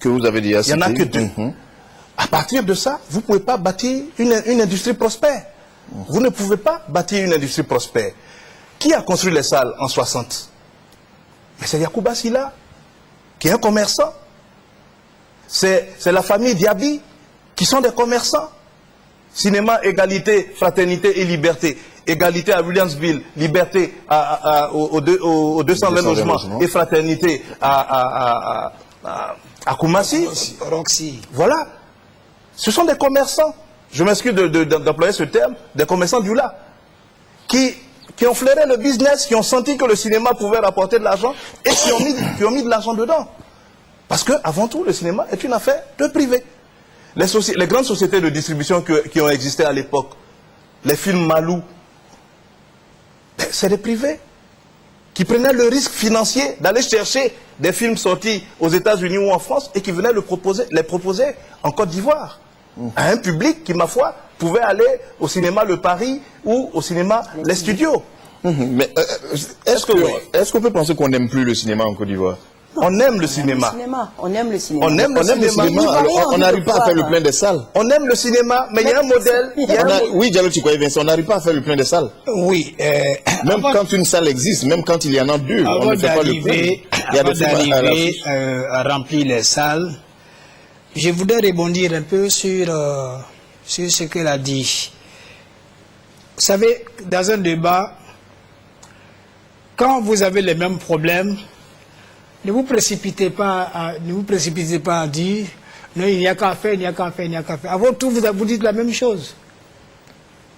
Que vous avez dit à il n'y en a que 2. À partir de ça, vous ne pouvez pas bâtir une industrie prospère. Vous ne pouvez pas bâtir une industrie prospère. Qui a construit les salles en 60? Mais c'est Yacouba Silla, qui est un commerçant. C'est la famille Diaby, qui sont des commerçants. Cinéma, égalité, fraternité et liberté. Égalité à Williamsville, liberté aux 220 logements et fraternité à Koumassi. Voilà. Ce sont des commerçants, je m'excuse d'employer ce terme, des commerçants du là, qui ont flairé le business, qui ont senti que le cinéma pouvait rapporter de l'argent et qui ont mis de l'argent dedans. Parce que, avant tout, le cinéma est une affaire de privé. Les grandes sociétés de distribution qui ont existé à l'époque, les films Malou, c'est des privés qui prenaient le risque financier d'aller chercher des films sortis aux États-Unis ou en France et qui venaient les proposer en Côte d'Ivoire à un public qui, ma foi, pouvait aller au cinéma Le Paris ou au cinéma Les Studios. Mais est-ce qu'on peut penser qu'on n'aime plus le cinéma en Côte d'Ivoire? On aime le cinéma. On aime le cinéma. On aime le cinéma. On n'arrive pas à faire le plein des salles. On aime le cinéma, mais il y a un modèle. Oui, Diallo Tikoye Vincent, on n'arrive pas à faire le plein des salles. Oui. Même quand une salle existe, même quand il y en a 2, on ne fait pas le plein. Avant d'arriver à remplir les salles, je voudrais rebondir un peu sur ce qu'elle a dit. Vous savez, dans un débat, quand vous avez les mêmes problèmes, ne vous précipitez pas à dire non, il n'y a qu'à faire, il n'y a qu'à faire, il n'y a qu'à faire. Avant tout, vous dites la même chose.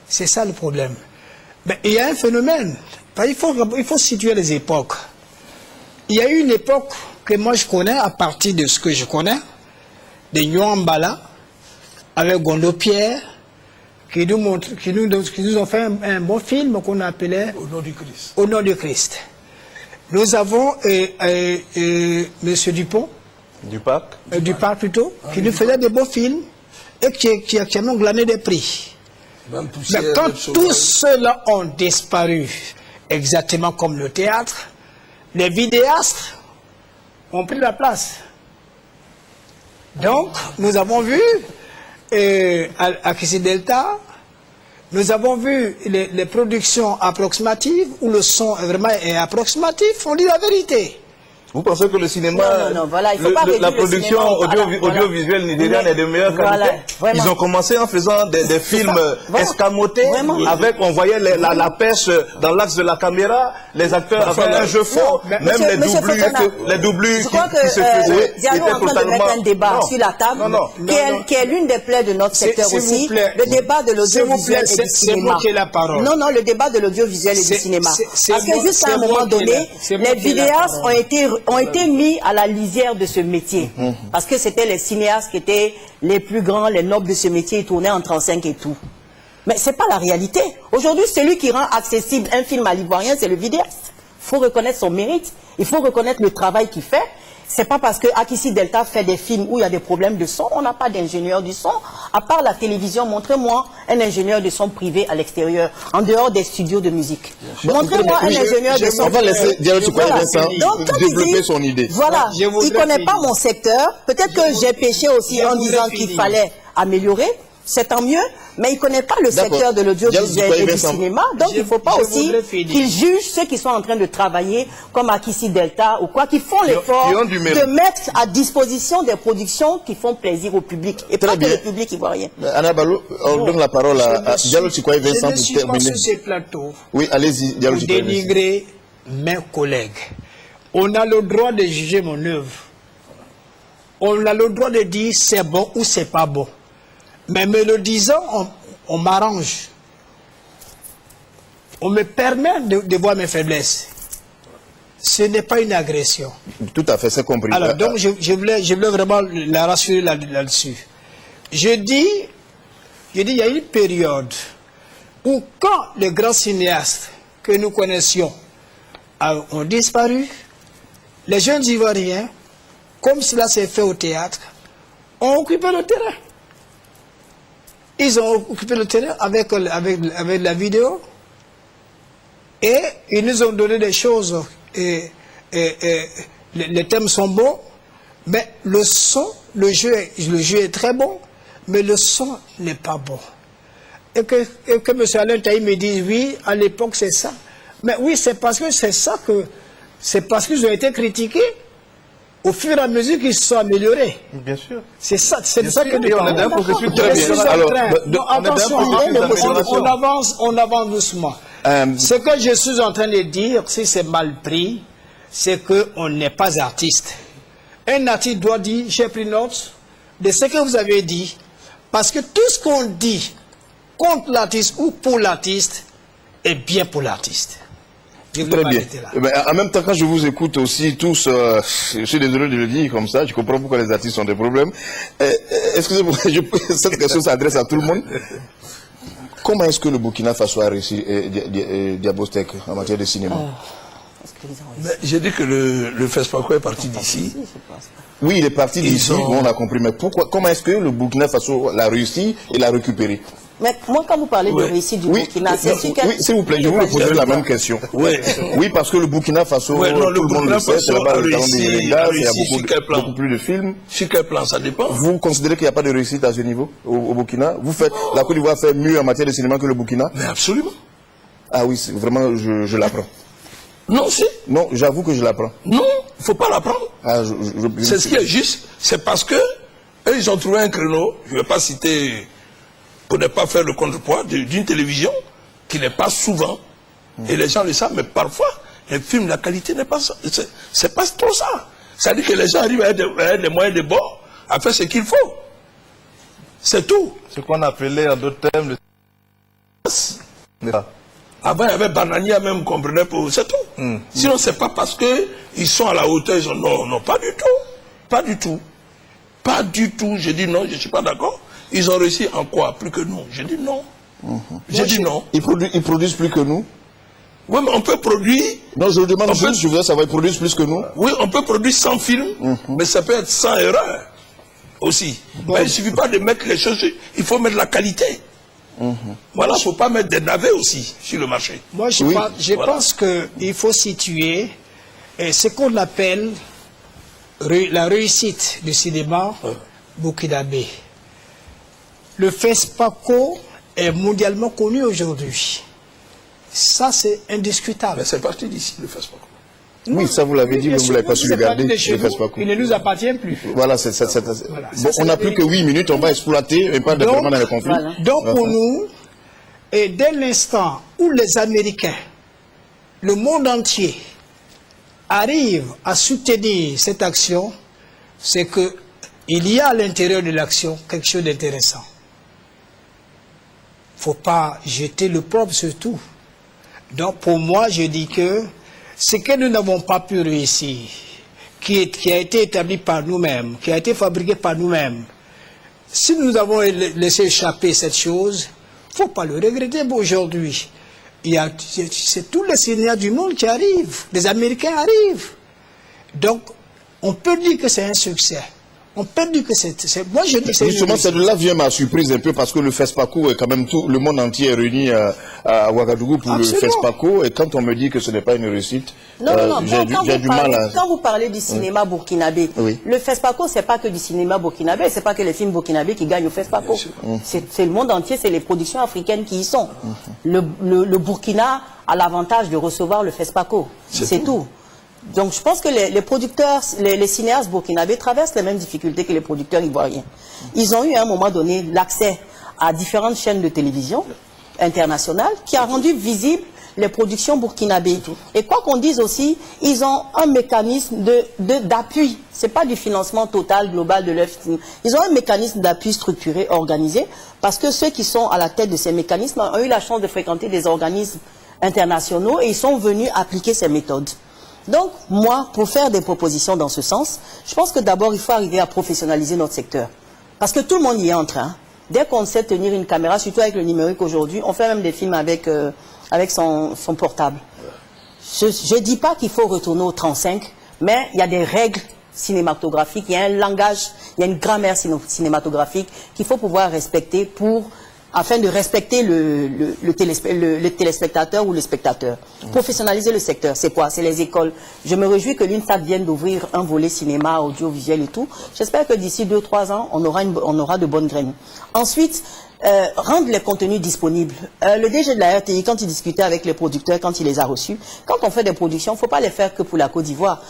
C'est ça le problème. Mais il y a un phénomène. Il faut situer les époques. Il y a eu une époque que moi je connais, à partir de ce que je connais, de Nyuambala, avec Gondo Pierre, qui nous ont fait un bon film qu'on appelait Au nom du Christ. Au nom du Christ. Nous avons M. Dupont, Duparc plutôt, qui nous faisait des beaux films et qui a même glané des prix. Mais quand tous ceux-là ont disparu, exactement comme le théâtre, les vidéastes ont pris la place. Donc, nous avons vu à Akissi Delta, nous avons vu les productions approximatives où le son vraiment est approximatif, on dit la vérité. Vous pensez que le cinéma, voilà, il faut pas la production audiovisuelle nigériane est de meilleure qualité? Ils ont commencé en faisant des films escamotés, avec, on voyait la pêche dans l'axe de la caméra, les acteurs avaient un jeu fort, même les doublures qui se faisaient. Diallo est en train de mettre un débat sur la table, qui est l'une des plaies de notre secteur aussi, le débat de l'audiovisuel et du cinéma. Non, le débat de l'audiovisuel et du cinéma. Parce que jusqu'à un moment donné, les vidéastes ont été mis à la lisière de ce métier. Parce que c'était les cinéastes qui étaient les plus grands, les nobles de ce métier, ils tournaient en 35 et tout. Mais ce n'est pas la réalité. Aujourd'hui, celui qui rend accessible un film à l'Ivoirien, c'est le vidéaste. faut reconnaître son mérite, il faut reconnaître le travail qu'il fait. C'est pas parce que Akissi Delta fait des films où il y a des problèmes de son, on n'a pas d'ingénieur du son. À part la télévision, montrez-moi un ingénieur de son privé à l'extérieur, en dehors des studios de musique. Montrez-moi un ingénieur de son privé. On va laisser Diallo Chikwaye Vincent développer son idée. Voilà, il ne connaît pas mon secteur. Peut-être que j'ai péché aussi en disant qu'il fallait améliorer. C'est tant mieux, mais il ne connaît pas le secteur de l'audiovisuel et du cinéma, donc il ne faut pas aussi qu'il juge ceux qui sont en train de travailler comme Akissi Delta ou quoi, qui font l'effort de mettre à disposition des productions qui font plaisir au public, et pas que le public ivoirien. Anna Balou, on donne la parole à Diallo Chikwaye Vincent pour terminer. Je ne suis pas sur ce plateau oui, allez-y, Diallo Chikwaye Vincent. Dénigrer mes collègues. On a le droit de juger mon œuvre. On a le droit de dire c'est bon ou c'est pas bon. Mais me le disant, on m'arrange. On me permet de voir mes faiblesses. Ce n'est pas une agression. Tout à fait, c'est compris. Alors, donc, je voulais vraiment la rassurer là-dessus. Je dis, il y a une période où, quand les grands cinéastes que nous connaissions ont disparu, les jeunes Ivoiriens, comme cela s'est fait au théâtre, ont occupé le terrain. Ils ont occupé le terrain avec la vidéo et ils nous ont donné des choses. Les thèmes sont bons, mais le son, le jeu est très bon, mais le son n'est pas bon. Et que M. Alain Taï me dise, oui, à l'époque c'est ça. Mais oui, c'est parce que c'est ça que... C'est parce qu'ils ont été critiqués. Au fur et à mesure qu'ils se sont améliorés. Bien sûr. C'est ça que nous parlons. On est dans un processus très bien. Alors, attention, on avance doucement. Ce que je suis en train de dire, si c'est mal pris, c'est qu'on n'est pas artiste. Un artiste doit dire, j'ai pris note de ce que vous avez dit, parce que tout ce qu'on dit contre l'artiste ou pour l'artiste est bien pour l'artiste. Très bien. En même temps, quand je vous écoute aussi tous, je suis désolé de le dire comme ça, je comprends pourquoi les artistes ont des problèmes. Excusez-moi, cette question s'adresse à tout le monde. Comment est-ce que le Burkina Faso a réussi Diabostek en matière de cinéma? J'ai dit que le FESPACO est parti d'ici. Oui, il est parti d'ici, on a compris. Mais comment est-ce que le Burkina Faso l'a réussi et l'a récupéré? Mais moi, quand vous parlez de réussite du Burkina, c'est sûr que... Oui, s'il vous plaît, je vous poserai la même question. Oui, parce que le Burkina Faso, tout le monde le sait, c'est là-bas le talent des Yélengas, il y a beaucoup plus de films. Sur quel plan, ça dépend. Vous considérez qu'il n'y a pas de réussite à ce niveau, au Burkina? La Côte d'Ivoire fait mieux en matière de cinéma que le Burkina? Mais absolument. Ah oui, vraiment, je l'apprends. Non, c'est... Non, j'avoue que je l'apprends. Non, il ne faut pas l'apprendre. C'est ce qui est juste, c'est parce que eux, ils ont trouvé un créneau, je ne vais pas citer... pour ne pas faire le contrepoids d'une télévision qui n'est pas souvent, et les gens le savent, mais parfois, les films, la qualité n'est pas, c'est pas trop ça. C'est-à-dire que les gens arrivent à des moyens de bord, à faire ce qu'il faut. C'est tout. Ce qu'on appelait en d'autres termes le... Avant, il y avait Banania même qu'on prenait pour... C'est tout. Sinon, c'est pas parce qu'ils sont à la hauteur, ils ont... Non, pas du tout. Pas du tout. Pas du tout. Je dis non, je ne suis pas d'accord. Ils ont réussi en quoi? Plus que nous. J'ai dit non. J'ai dit non. Ils produisent plus que nous? Oui, mais on peut produire... Non, je demande juste, je voudrais savoir, ils produisent plus que nous? Oui, on peut produire 100 films, mais ça peut être 100 erreurs aussi. Mais il ne suffit pas de mettre les choses... Il faut mettre la qualité. Voilà, il ne faut pas mettre des navets aussi sur le marché. Moi, je pense qu'il faut situer ce qu'on appelle la réussite du cinéma burkinabé. Le FESPACO est mondialement connu aujourd'hui. Ça, c'est indiscutable. Mais c'est parti d'ici, le FESPACO. Oui, ça vous l'avez dit, mais vous ne l'avez pas su le garder, le FESPACO. Il ne nous appartient plus. Voilà, bon, on n'a plus que 8 minutes, on va exploiter et pas vraiment dans le conflit. Voilà. Donc pour nous, et dès l'instant où les Américains, le monde entier, arrivent à soutenir cette action, c'est qu'il y a à l'intérieur de l'action quelque chose d'intéressant. Il ne faut pas jeter le propre sur tout. Donc pour moi, je dis que ce que nous n'avons pas pu réussir, qui a été établi par nous-mêmes, qui a été fabriqué par nous-mêmes, si nous avons laissé échapper cette chose, il ne faut pas le regretter aujourd'hui. c'est tous les cinéastes du monde qui arrivent. Les Américains arrivent. Donc, on peut dire que c'est un succès. On peut dire que c'est... Moi, je dis que c'est... Justement, celle-là vient ma surprise un peu parce que le FESPACO est quand même tout... Le monde entier est réuni à Ouagadougou pour le FESPACO. Et quand on me dit que ce n'est pas une réussite, j'ai du mal à... Quand vous parlez du cinéma burkinabé, le FESPACO, c'est pas que du cinéma burkinabé, c'est pas que les films burkinabés qui gagnent au FESPACO. C'est le monde entier, c'est les productions africaines qui y sont. Le Burkina a l'avantage de recevoir le FESPACO. C'est tout. Donc je pense que les producteurs, les cinéastes burkinabés traversent les mêmes difficultés que les producteurs ivoiriens. Ils ont eu à un moment donné l'accès à différentes chaînes de télévision internationales qui a rendu visibles les productions burkinabées. Et quoi qu'on dise aussi, ils ont un mécanisme d'appui. Ce n'est pas du financement total, global de leur film. Ils ont un mécanisme d'appui structuré, organisé, parce que ceux qui sont à la tête de ces mécanismes ont eu la chance de fréquenter des organismes internationaux et ils sont venus appliquer ces méthodes. Donc, moi, pour faire des propositions dans ce sens, je pense que d'abord, il faut arriver à professionnaliser notre secteur. Parce que tout le monde y est en train. Dès qu'on sait tenir une caméra, surtout avec le numérique aujourd'hui, on fait même des films avec son portable. Je ne dis pas qu'il faut retourner au 35, mais il y a des règles cinématographiques, il y a un langage, il y a une grammaire cinématographique qu'il faut pouvoir respecter afin de respecter le téléspectateur ou le spectateur. Professionnaliser le secteur, c'est quoi? C'est les écoles. Je me réjouis que l'UNSAP vienne d'ouvrir un volet cinéma, audiovisuel et tout. J'espère que d'ici 2-3 ans, on aura de bonnes graines. Ensuite, rendre les contenus disponibles. Le DG de la RTI, quand il discutait avec les producteurs, quand il les a reçus, quand on fait des productions, il ne faut pas les faire que pour la Côte d'Ivoire.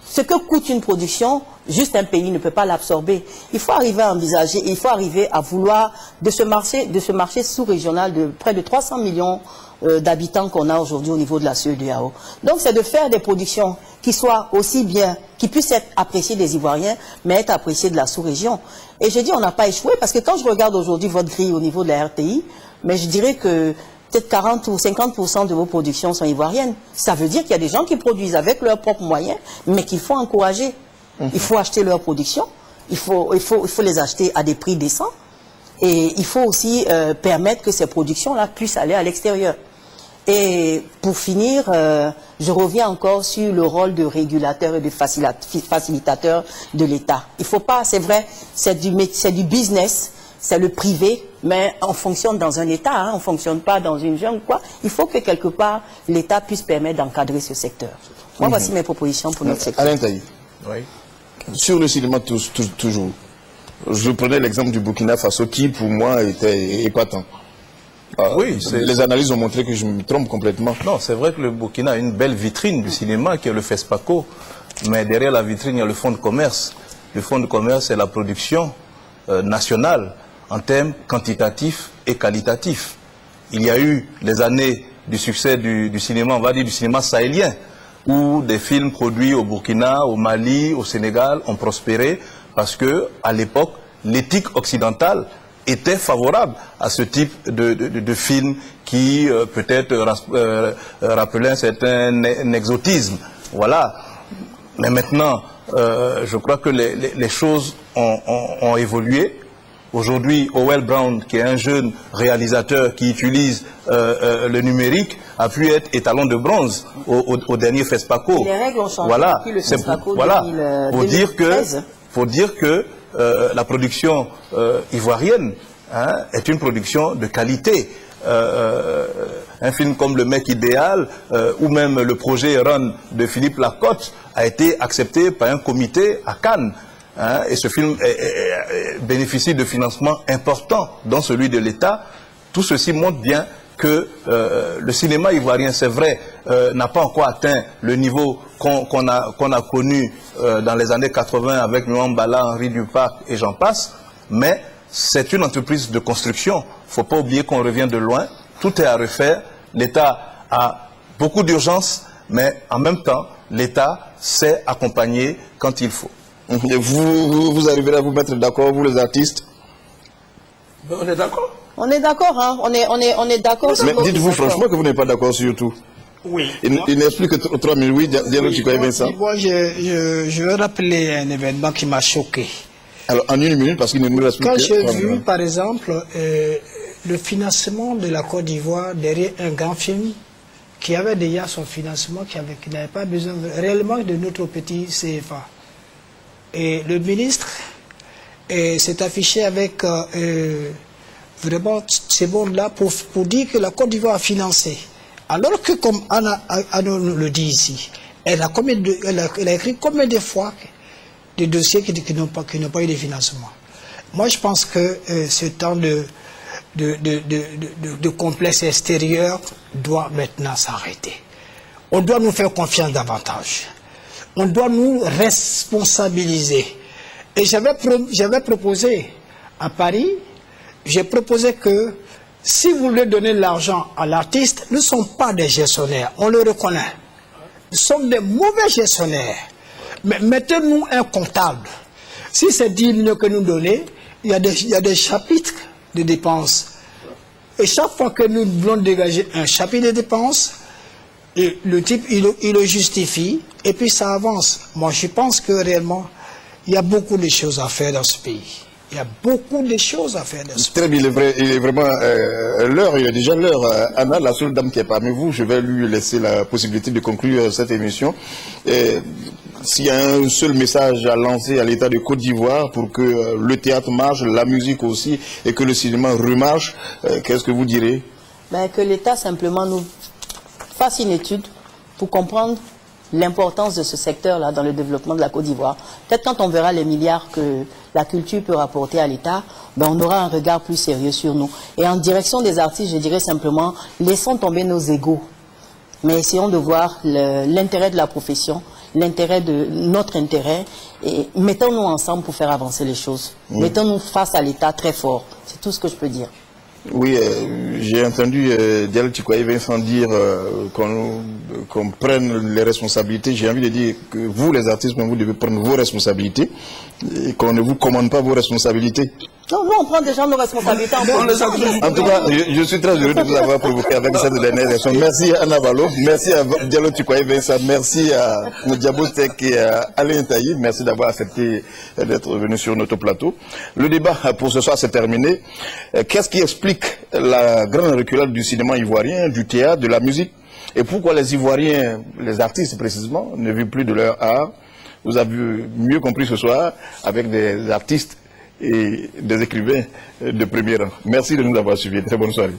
Ce que coûte une production, juste un pays ne peut pas l'absorber. Il faut arriver à envisager, il faut arriver à vouloir de ce marché sous-régional de près de 300 millions d'habitants qu'on a aujourd'hui au niveau de la CEDEAO. Donc c'est de faire des productions qui soient aussi bien, qui puissent être appréciées des Ivoiriens, mais être appréciées de la sous-région. Et je dis on n'a pas échoué, parce que quand je regarde aujourd'hui votre grille au niveau de la RTI, mais je dirais que peut-être 40 ou 50% de vos productions sont ivoiriennes. Ça veut dire qu'il y a des gens qui produisent avec leurs propres moyens, mais qu'il faut encourager. Il faut acheter leurs productions, il faut les acheter à des prix décents, et il faut aussi permettre que ces productions-là puissent aller à l'extérieur. Et pour finir, je reviens encore sur le rôle de régulateur et de facilitateur de l'État. Il faut pas, c'est vrai, c'est du business, c'est le privé, mais on fonctionne dans un État, hein, on ne fonctionne pas dans une jungle, quoi. Il faut que quelque part, l'État puisse permettre d'encadrer ce secteur. Moi, voici mes propositions pour notre secteur. Alain Taï, sur le cinéma toujours, je prenais l'exemple du Burkina Faso qui, pour moi, était épatant. Oui, les analyses ont montré que je me trompe complètement. Non, c'est vrai que le Burkina a une belle vitrine du cinéma qui est le FESPACO, mais derrière la vitrine, il y a le fonds de commerce. Le fonds de commerce, c'est la production nationale en termes quantitatifs et qualitatifs. Il y a eu les années du succès du cinéma, on va dire du cinéma sahélien, où des films produits au Burkina, au Mali, au Sénégal ont prospéré parce que, à l'époque, l'éthique occidentale était favorable à ce type de film qui peut-être rappelait un certain exotisme. Voilà. Mais maintenant, je crois que les choses ont évolué. Aujourd'hui, Howell Brown, qui est un jeune réalisateur qui utilise le numérique, a pu être étalon de bronze au dernier FESPACO. Les règles ont changé voilà. depuis le FESPACO Pour dire que la production ivoirienne est une production de qualité. Un film comme Le Mec Idéal ou même le projet Run de Philippe Lacotte a été accepté par un comité à Cannes. Et ce film bénéficie de financements importants, dont celui de l'État. Tout ceci montre bien que le cinéma ivoirien, c'est vrai, n'a pas encore atteint le niveau qu'on a connu dans les années 80 avec Nwambala, Henri Duparc et j'en passe, mais c'est une entreprise de construction. Il ne faut pas oublier qu'on revient de loin, tout est à refaire, l'État a beaucoup d'urgence, mais en même temps, l'État sait accompagner quand il faut. Et vous arriverez à vous mettre d'accord, vous les artistes? On est d'accord. On est d'accord, hein. On est d'accord. Mais dites-vous franchement que vous n'êtes pas d'accord sur tout. Oui. Il n'explique que 3 minutes. Oui, Diallo, tu connais bien ça. Moi, je veux rappeler un événement qui m'a choqué. Alors, en 1 minute, parce qu'il ne nous reste plus que... Quand j'ai vu, par exemple, le financement de la Côte d'Ivoire derrière un grand film qui avait déjà son financement, qui n'avait pas besoin réellement de notre petit CFA. Et le ministre s'est affiché avec vraiment ces mondes-là pour dire que la Côte d'Ivoire a financé. Alors que, comme Anna le dit ici, elle a écrit combien de fois des dossiers qui n'ont pas eu de financement. Moi, je pense que ce temps de complexe extérieur doit maintenant s'arrêter. On doit nous faire confiance davantage. On doit nous responsabiliser. Et j'avais proposé à Paris, j'ai proposé que si vous voulez donner l'argent à l'artiste, nous ne sommes pas des gestionnaires, on le reconnaît. Nous sommes des mauvais gestionnaires. Mais mettez-nous un comptable. Si c'est 10 millions que nous donnons, il y a des chapitres de dépenses. Et chaque fois que nous voulons dégager un chapitre de dépenses, le type, il le justifie, et puis ça avance. Moi, je pense que réellement, il y a beaucoup de choses à faire dans ce pays. Il y a beaucoup de choses à faire dans ce pays. Très bien, il est vraiment l'heure, il est déjà l'heure. Anna, la seule dame qui est parmi vous, je vais lui laisser la possibilité de conclure cette émission. S'il y a un seul message à lancer à l'État de Côte d'Ivoire pour que le théâtre marche, la musique aussi, et que le cinéma remarche, qu'est-ce que vous direz? Que l'État simplement nous fasse une étude pour comprendre l'importance de ce secteur-là dans le développement de la Côte d'Ivoire. Peut-être quand on verra les milliards que la culture peut rapporter à l'État, on aura un regard plus sérieux sur nous. Et en direction des artistes, je dirais simplement, laissons tomber nos égos, mais essayons de voir l'intérêt de la profession, l'intérêt de notre intérêt, et mettons-nous ensemble pour faire avancer les choses. Mettons-nous face à l'État très fort. C'est tout ce que je peux dire. Oui, j'ai entendu Diallo Tikoaï Vincent dire qu'on prenne les responsabilités. J'ai envie de dire que vous, les artistes, vous devez prendre vos responsabilités et qu'on ne vous commande pas vos responsabilités. Non, nous on prend déjà nos responsabilités. En tout cas, je suis très heureux de vous avoir provoqué avec cette dernière élection. Merci à Anna Valo, merci à Diallo Tikoaï Vincent, merci à Diabo Tek et à Alain Taï. Merci d'avoir accepté d'être venu sur notre plateau. Le débat pour ce soir s'est terminé. Qu'est-ce qui explique la grande reculade du cinéma ivoirien, du théâtre, de la musique? Et pourquoi les Ivoiriens, les artistes précisément, ne vivent plus de leur art? Vous avez mieux compris ce soir avec des artistes et des écrivains de premier rang. Merci de nous avoir suivis. Très bonne soirée.